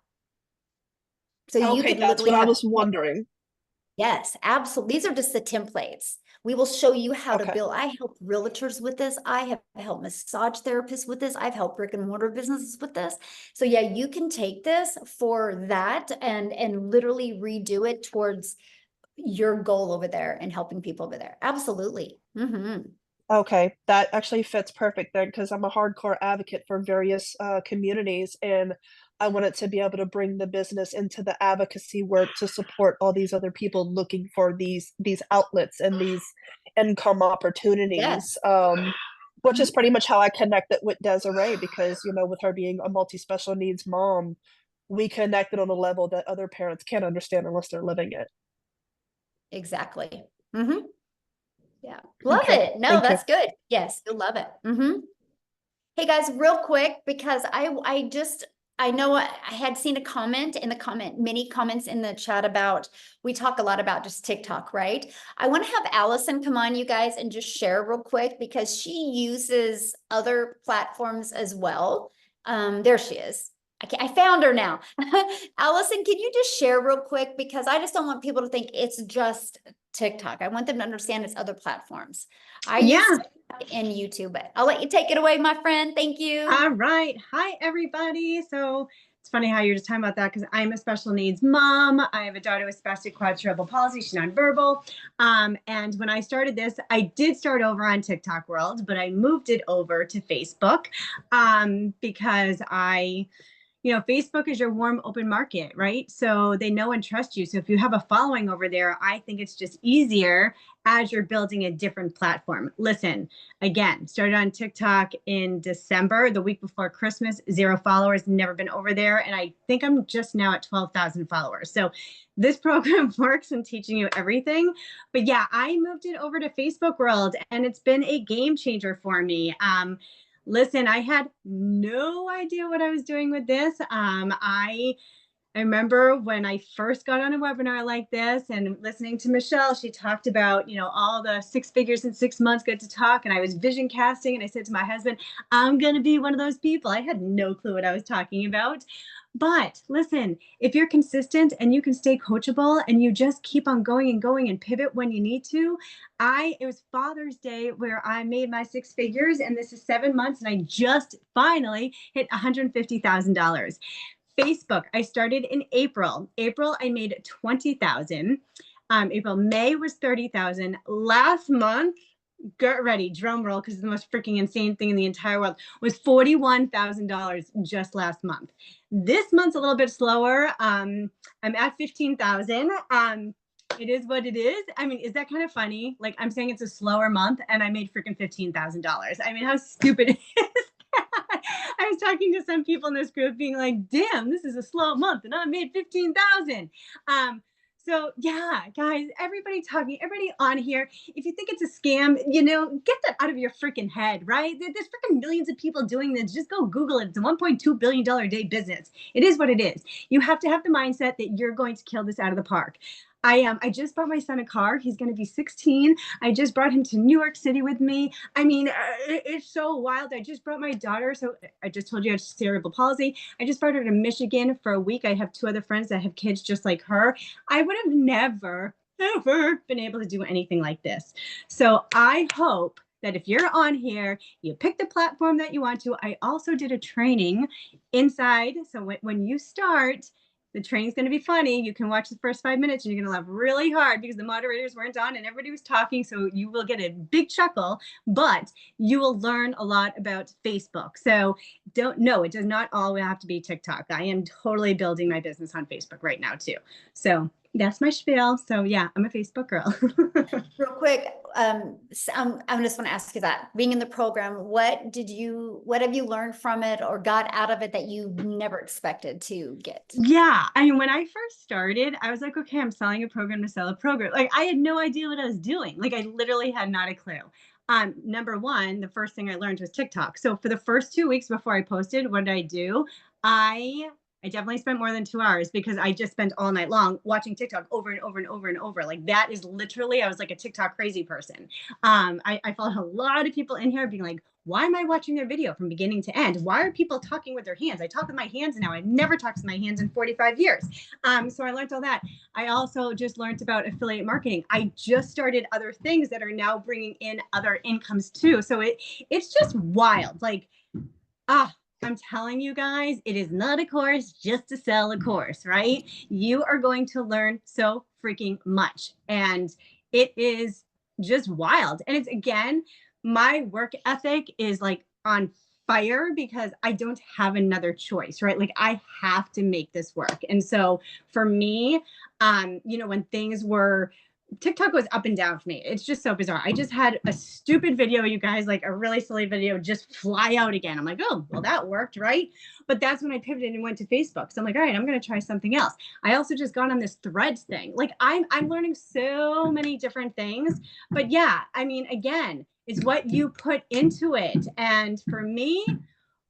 So you Okay, could that's literally what I have, was wondering. yes, absolutely. These are just the templates. We will show you how to Okay. build. I help realtors with this. I have helped massage therapists with this. I've helped brick and mortar businesses with this. So yeah, you can take this for that and literally redo it towards your goal over there and helping people over there. Absolutely. Okay, that actually fits perfect then, because I'm a hardcore advocate for various communities, and I wanted to be able to bring the business into the advocacy work to support all these other people looking for these outlets and these income opportunities. Yes. Which is pretty much how I connected with Desiree, because with her being a multi-special needs mom, we connected on a level that other parents can't understand unless they're living it. Exactly. Yeah. Love Okay, it. No, thank you. that's good. Yes, you'll love it. Hey guys, real quick, because I know I had seen a comment in the many comments in the chat about, we talk a lot about just TikTok, right? I want to have Allison come on, you guys, and just share real quick, because she uses other platforms as well. There she is. I found her now. Allison, can you just share real quick? Because I just don't want people to think it's just TikTok. I want them to understand it's other platforms. I use TikTok and YouTube, but I'll let you take it away, my friend. Thank you. All right. Hi, everybody. So it's funny how you're just talking about that, because I'm a special needs mom. I have a daughter with spastic quadruple palsy. She's nonverbal. And when I started this, I did start over on TikTok World, but I moved it over to Facebook because I you know, Facebook is your warm open market, right? So they know and trust you. So if you have a following over there, I think it's just easier as you're building a different platform. Listen, again, started on TikTok in December, the week before Christmas, 0 followers, never been over there. And I think I'm just now at 12,000 followers. So this program works in teaching you everything. But yeah, I moved it over to Facebook world and it's been a game changer for me. Listen, I had no idea what I was doing with this. I remember when I first got on a webinar like this and listening to Michelle, she talked about, you know, all the 6 figures in 6 months, good to talk. And I was vision casting and I said to my husband, I'm going to be one of those people. I had no clue what I was talking about. But listen, if you're consistent and you can stay coachable and you just keep on going and going and pivot when you need to, it was Father's Day where I made my 6 figures and this is 7 months and I just finally hit $150,000. Facebook, I started in April. April, I made 20,000. May was 30,000. Last month, get ready, drum roll, because the most freaking insane thing in the entire world was $41,000 just last month. This month's a little bit slower. I'm at 15,000. It is what it is. I mean, is that kind of funny? Like I'm saying it's a slower month and I made freaking $15,000. I mean, how stupid is that? I was talking to some people in this group being like, damn, this is a slow month and I made 15,000. So yeah, guys, everybody on here, if you think it's a scam, you know, get that out of your freaking head, right? There's freaking millions of people doing this. Just go Google it. It's a $1.2 billion a day business. It is what it is. You have to have the mindset that you're going to kill this out of the park. I just bought my son a car. He's going to be 16. I just brought him to New York City with me. I mean, it's so wild. I just brought my daughter. So I just told you I have cerebral palsy. I just brought her to Michigan for a week. I have 2 other friends that have kids just like her. I would have never, ever been able to do anything like this. So I hope that if you're on here, you pick the platform that you want to. I also did a training inside. So when you start, the training's going to be funny. You can watch the first 5 minutes and you're going to laugh really hard because the moderators weren't on and everybody was talking. So you will get a big chuckle, but you will learn a lot about Facebook. So it does not all have to be TikTok. I am totally building my business on Facebook right now too. So that's my spiel. So yeah, I'm a Facebook girl. Real quick, I just want to ask you that, being in the program, what have you learned from it or got out of it that you never expected to get? Yeah. I mean, when I first started, I was like, okay, I'm selling a program to sell a program. Like I had no idea what I was doing. Like I literally had not a clue. Number one, the first thing I learned was TikTok. So for the first 2 weeks before I posted, what did I do? I definitely spent more than 2 hours because I just spent all night long watching TikTok over and over and over and over. Like that is literally, I was like a TikTok crazy person. I followed a lot of people in here being like, why am I watching their video from beginning to end? Why are people talking with their hands? I talk with my hands now. I've never talked with my hands in 45 years. So I learned all that. I also just learned about affiliate marketing. I just started other things that are now bringing in other incomes too. So it's just wild. Like, I'm telling you guys, it is not a course just to sell a course, right? You are going to learn so freaking much. And it is just wild. And it's, again, my work ethic is like on fire because I don't have another choice, right? Like I have to make this work. And so for me, when things were, TikTok was up and down for me. It's just so bizarre. I just had a stupid video, you guys, like a really silly video just fly out again. I'm like, oh, well, that worked, right? But that's when I pivoted and went to Facebook. So I'm like, all right, I'm going to try something else. I also just got on this Threads thing. Like I'm learning so many different things. But yeah, I mean, again, it's what you put into it. And for me,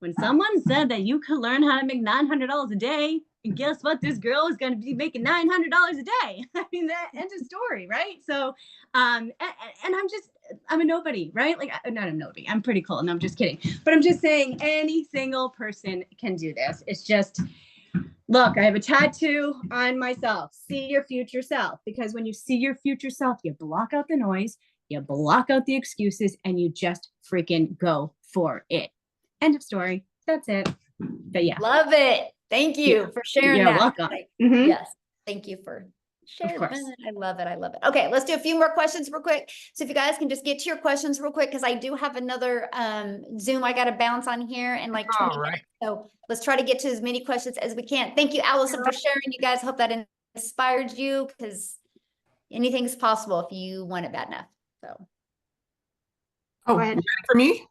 when someone said that you could learn how to make $900 a day, and guess what? This girl is going to be making $900 a day. I mean, that ends of story, right? So, and I'm a nobody, right? Like, not a nobody. I'm pretty cool. No, I'm just kidding. But I'm just saying any single person can do this. It's just, look, I have a tattoo on myself. See your future self. Because when you see your future self, you block out the noise, you block out the excuses, and you just freaking go for it. End of story. That's it. But yeah. Love it. Thank you for sharing that. Welcome. Yes. Thank you for Share course. fun. I love it. I love it. Okay, let's do a few more questions real quick. So if you guys can just get to your questions real quick, because I do have another Zoom I got to bounce on here in like 20 All right. minutes. So let's try to get to as many questions as we can. Thank you, Allison, for sharing. You guys, hope that inspired you, because anything's possible if you want it bad enough. So Oh, ahead. ready for me?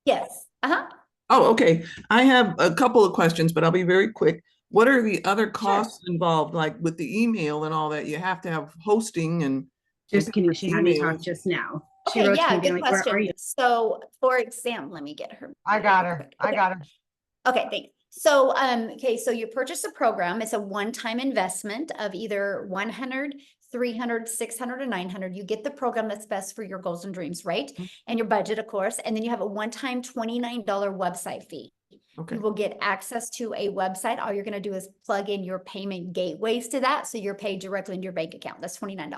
yes. Uh-huh. Oh, okay. I have a couple of questions, but I'll be very quick. What are the other costs involved, like with the email and all that? You have to have hosting and Just kidding. She had me talk emails. just now. She Okay, wrote to yeah, me being good like, where are question. you? So for example, let me get her. I got her. I Okay. got her. Okay, thanks. So, okay, so you purchase a program. It's a one-time investment of either 100, 300, 600, or 900. You get the program that's best for your goals and dreams, right? And your budget, of course. And then you have a one-time $29 website fee. Okay. You will get access to a website. All you're going to do is plug in your payment gateways to that. So you're paid directly into your bank account. That's $29.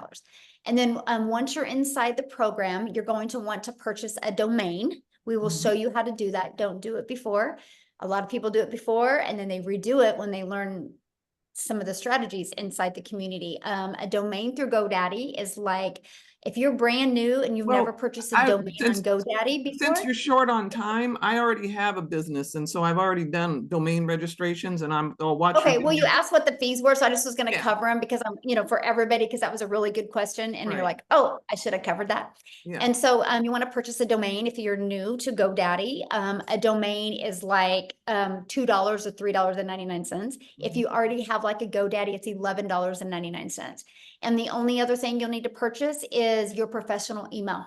And then once you're inside the program, you're going to want to purchase a domain. We will show you how to do that. Don't do it before. A lot of people do it before and then they redo it when they learn some of the strategies inside the community. A domain through GoDaddy is like, if you're brand new and you've Well, never purchased a domain on GoDaddy before. Since you're short on time, I already have a business, and so I've already done domain registrations, and I'll watch. Okay, well, you asked what the fees were, so I just was gonna Yeah. cover them because I'm, for everybody, because that was a really good question, and you're Right. like, oh, I should have covered that. Yeah. And so you want to purchase a domain if you're new to GoDaddy. A domain is like $2 or $3.99. If you already have like a GoDaddy, it's $11.99. And the only other thing you'll need to purchase is your professional email,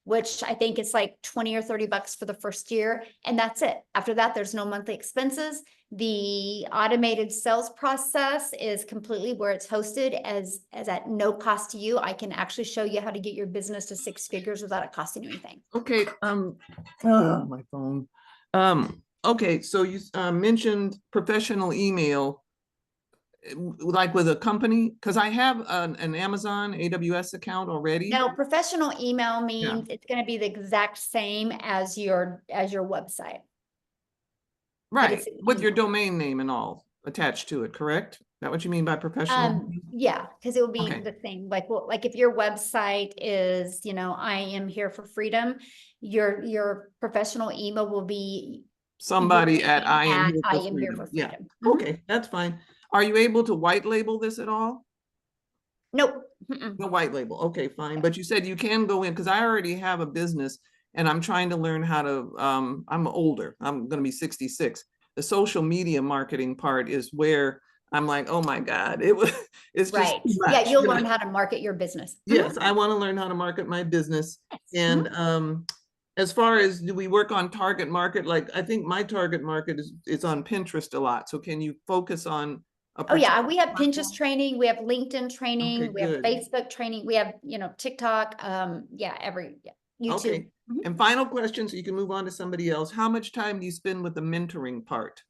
which I think it's like 20 or 30 bucks for the first year. And that's it. After that, there's no monthly expenses. The automated sales process is completely where it's hosted as at no cost to you. I can actually show you how to get your business to 6 figures without it costing you anything. Okay, my phone. Okay, so you mentioned professional email, like with a company, because I have an Amazon AWS account already. No, professional email means it's going to be the exact same as your website. Right, with your domain name and all attached to it, correct? Is that what you mean by professional? Yeah, because it will be Okay. the same. Like, well, like if your website is, I am here for freedom, your professional email will be Somebody your at name I am at here for freedom. Yeah. freedom. Mhm. Okay, that's fine. Are you able to white label this at all? Nope. Mm-mm. No white label. Okay, fine. But you said you can go in, because I already have a business and I'm trying to learn how to, I'm older. I'm going to be 66. The social media marketing part is where I'm like, oh my God, it's just Right. too Yeah, much. you'll learn how to market your business. Yes, I want to learn how to market my business. Yes. And as far as, do we work on target market? Like, I think my target market is on Pinterest a lot. So can you focus on a Oh yeah, particular we have platform? Pinterest training, we have LinkedIn training, Okay, we have good. Facebook training, we have, TikTok, YouTube. Okay. Mhm. And final question, so you can move on to somebody else. How much time do you spend with the mentoring part?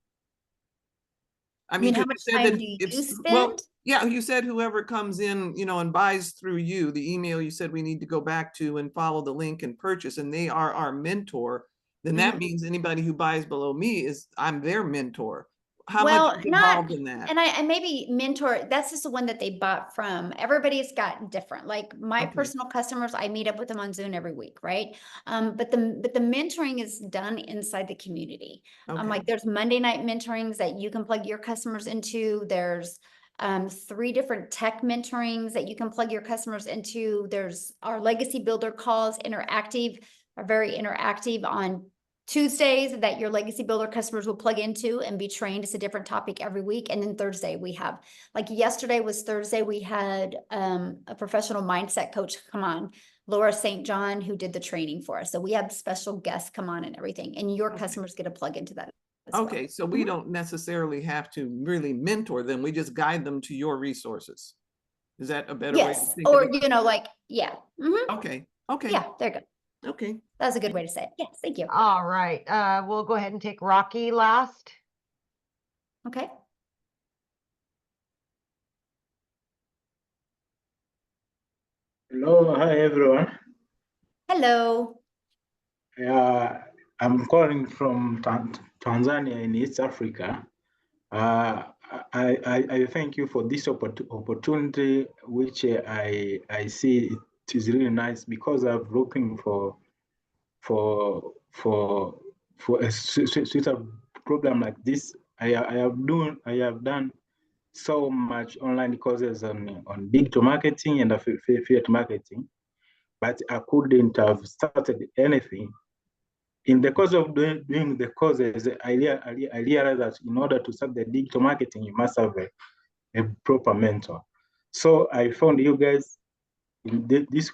I You mean, how 'cause much you said time that do you if- well, spend? yeah, you said whoever comes in, and buys through you, the email you said we need to go back to and follow the link and purchase, and they are our mentor, then that Mhm. means anybody who buys below me I'm their mentor. How Well, much is involved in that? and maybe mentor, that's just the one that they bought from. Everybody's got different, like my Okay. personal customers, I meet up with them on Zoom every week, right? But the mentoring is done inside the community. Okay. Like there's Monday night mentorings that you can plug your customers into. There's 3 different tech mentorings that you can plug your customers into. There's our legacy builder calls, are very interactive on Tuesdays that your legacy builder customers will plug into and be trained. It's a different topic every week. And then Thursday we have, like yesterday was Thursday, we had a professional mindset coach come on, Laura St. John, who did the training for us. So we have special guests come on and everything, and your customers get to plug into that as well. Okay, so we don't necessarily have to really mentor them. We just guide them to your resources. Is that a better way to Yes, think or of it? yeah. Mhm. Okay, okay. Yeah, there you go. Okay. That's a good way to say it. Yes, thank you. All right. We'll go ahead and take Rocky last. Okay. Hello, hi everyone. Hello. I'm calling from Tanzania in East Africa. I thank you for this opportunity, which I see it is really nice because I'm looking for a suitable program like this. I have done so much online courses on digital marketing and affiliate marketing, but I couldn't have started anything. In the course of doing the courses, I realized that in order to start the digital marketing, you must have a proper mentor. So I found you guys in this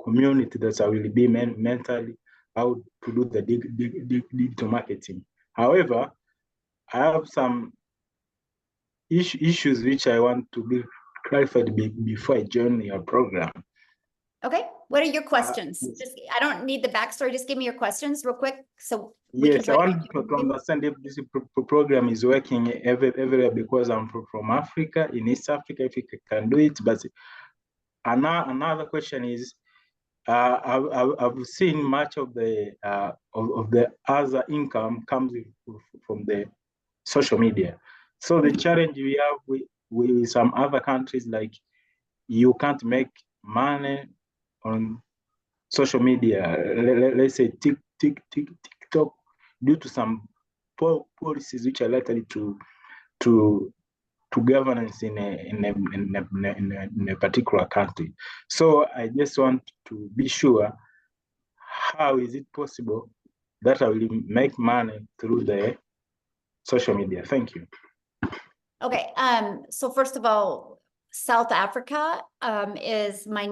community that I will be mentally how to do the digital marketing. However, I have some issues which I want to be clarified before I join your program. Okay, what are your questions? Just, I don't need the backstory, just give me your questions real quick, so we can Yes, I want to understand if this program is working everywhere because I'm from Africa, in East Africa, if you can do it. But another question is, I've seen much of the other income comes from the social media. So the challenge we have with some other countries, like you can't make money on social media, let's say TikTok, due to some policies which are related to governance in a particular country. So I just want to be sure, how is it possible that I will make money through the social media? Thank you. Okay, so first of all, South Africa is my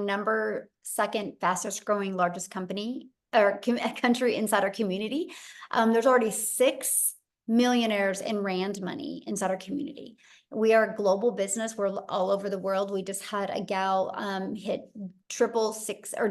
second fastest growing largest company or country inside our community. There's already 6 millionaires in Rand money inside our community. We are a global business. We're all over the world. We just had a gal hit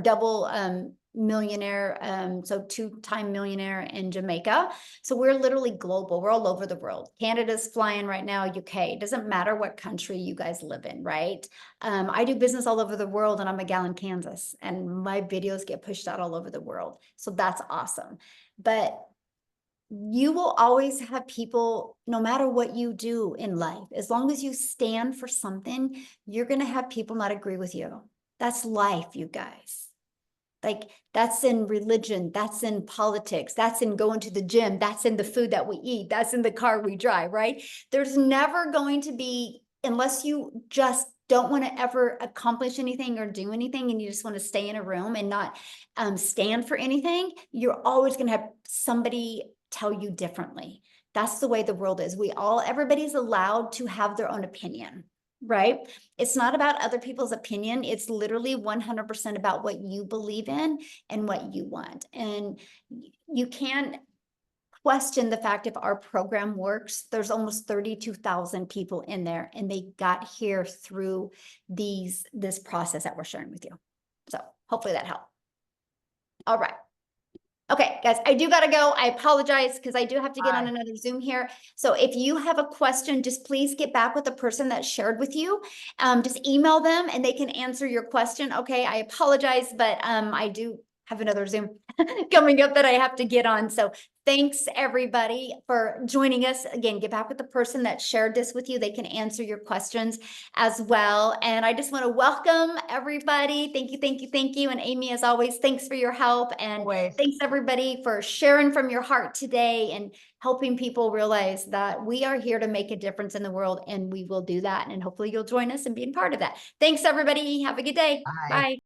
double millionaire, so 2-time millionaire in Jamaica. So we're literally global. We're all over the world. Canada's flying right now, UK. It doesn't matter what country you guys live in, right? I do business all over the world, and I'm a gal in Kansas, and my videos get pushed out all over the world. So that's awesome. But you will always have people, no matter what you do in life, as long as you stand for something, you're going to have people not agree with you. That's life, you guys. Like, that's in religion, that's in politics, that's in going to the gym, that's in the food that we eat, that's in the car we drive, right? There's never going to be, unless you just don't want to ever accomplish anything or do anything, and you just want to stay in a room and not stand for anything, you're always going to have somebody tell you differently. That's the way the world is. Everybody's allowed to have their own opinion. Right? It's not about other people's opinion. It's literally 100% about what you believe in and what you want. And you can't question the fact if our program works. There's almost 32,000 people in there, and they got here through this process that we're sharing with you. So hopefully that helped. All right. Okay, guys, I do got to go. I apologize because I do have to get on another Zoom here. So if you have a question, just please get back with the person that shared with you. Just email them and they can answer your question. Okay, I apologize, but I do have another Zoom coming up that I have to get on. So thanks everybody for joining us. Again, get back with the person that shared this with you. They can answer your questions as well. And I just want to welcome everybody. Thank you, thank you, thank you. And Amy, as always, thanks for your help. And thanks everybody for sharing from your heart today and helping people realize that we are here to make a difference in the world, and we will do that. And hopefully you'll join us and be a part of that. Thanks everybody. Have a good day. Bye.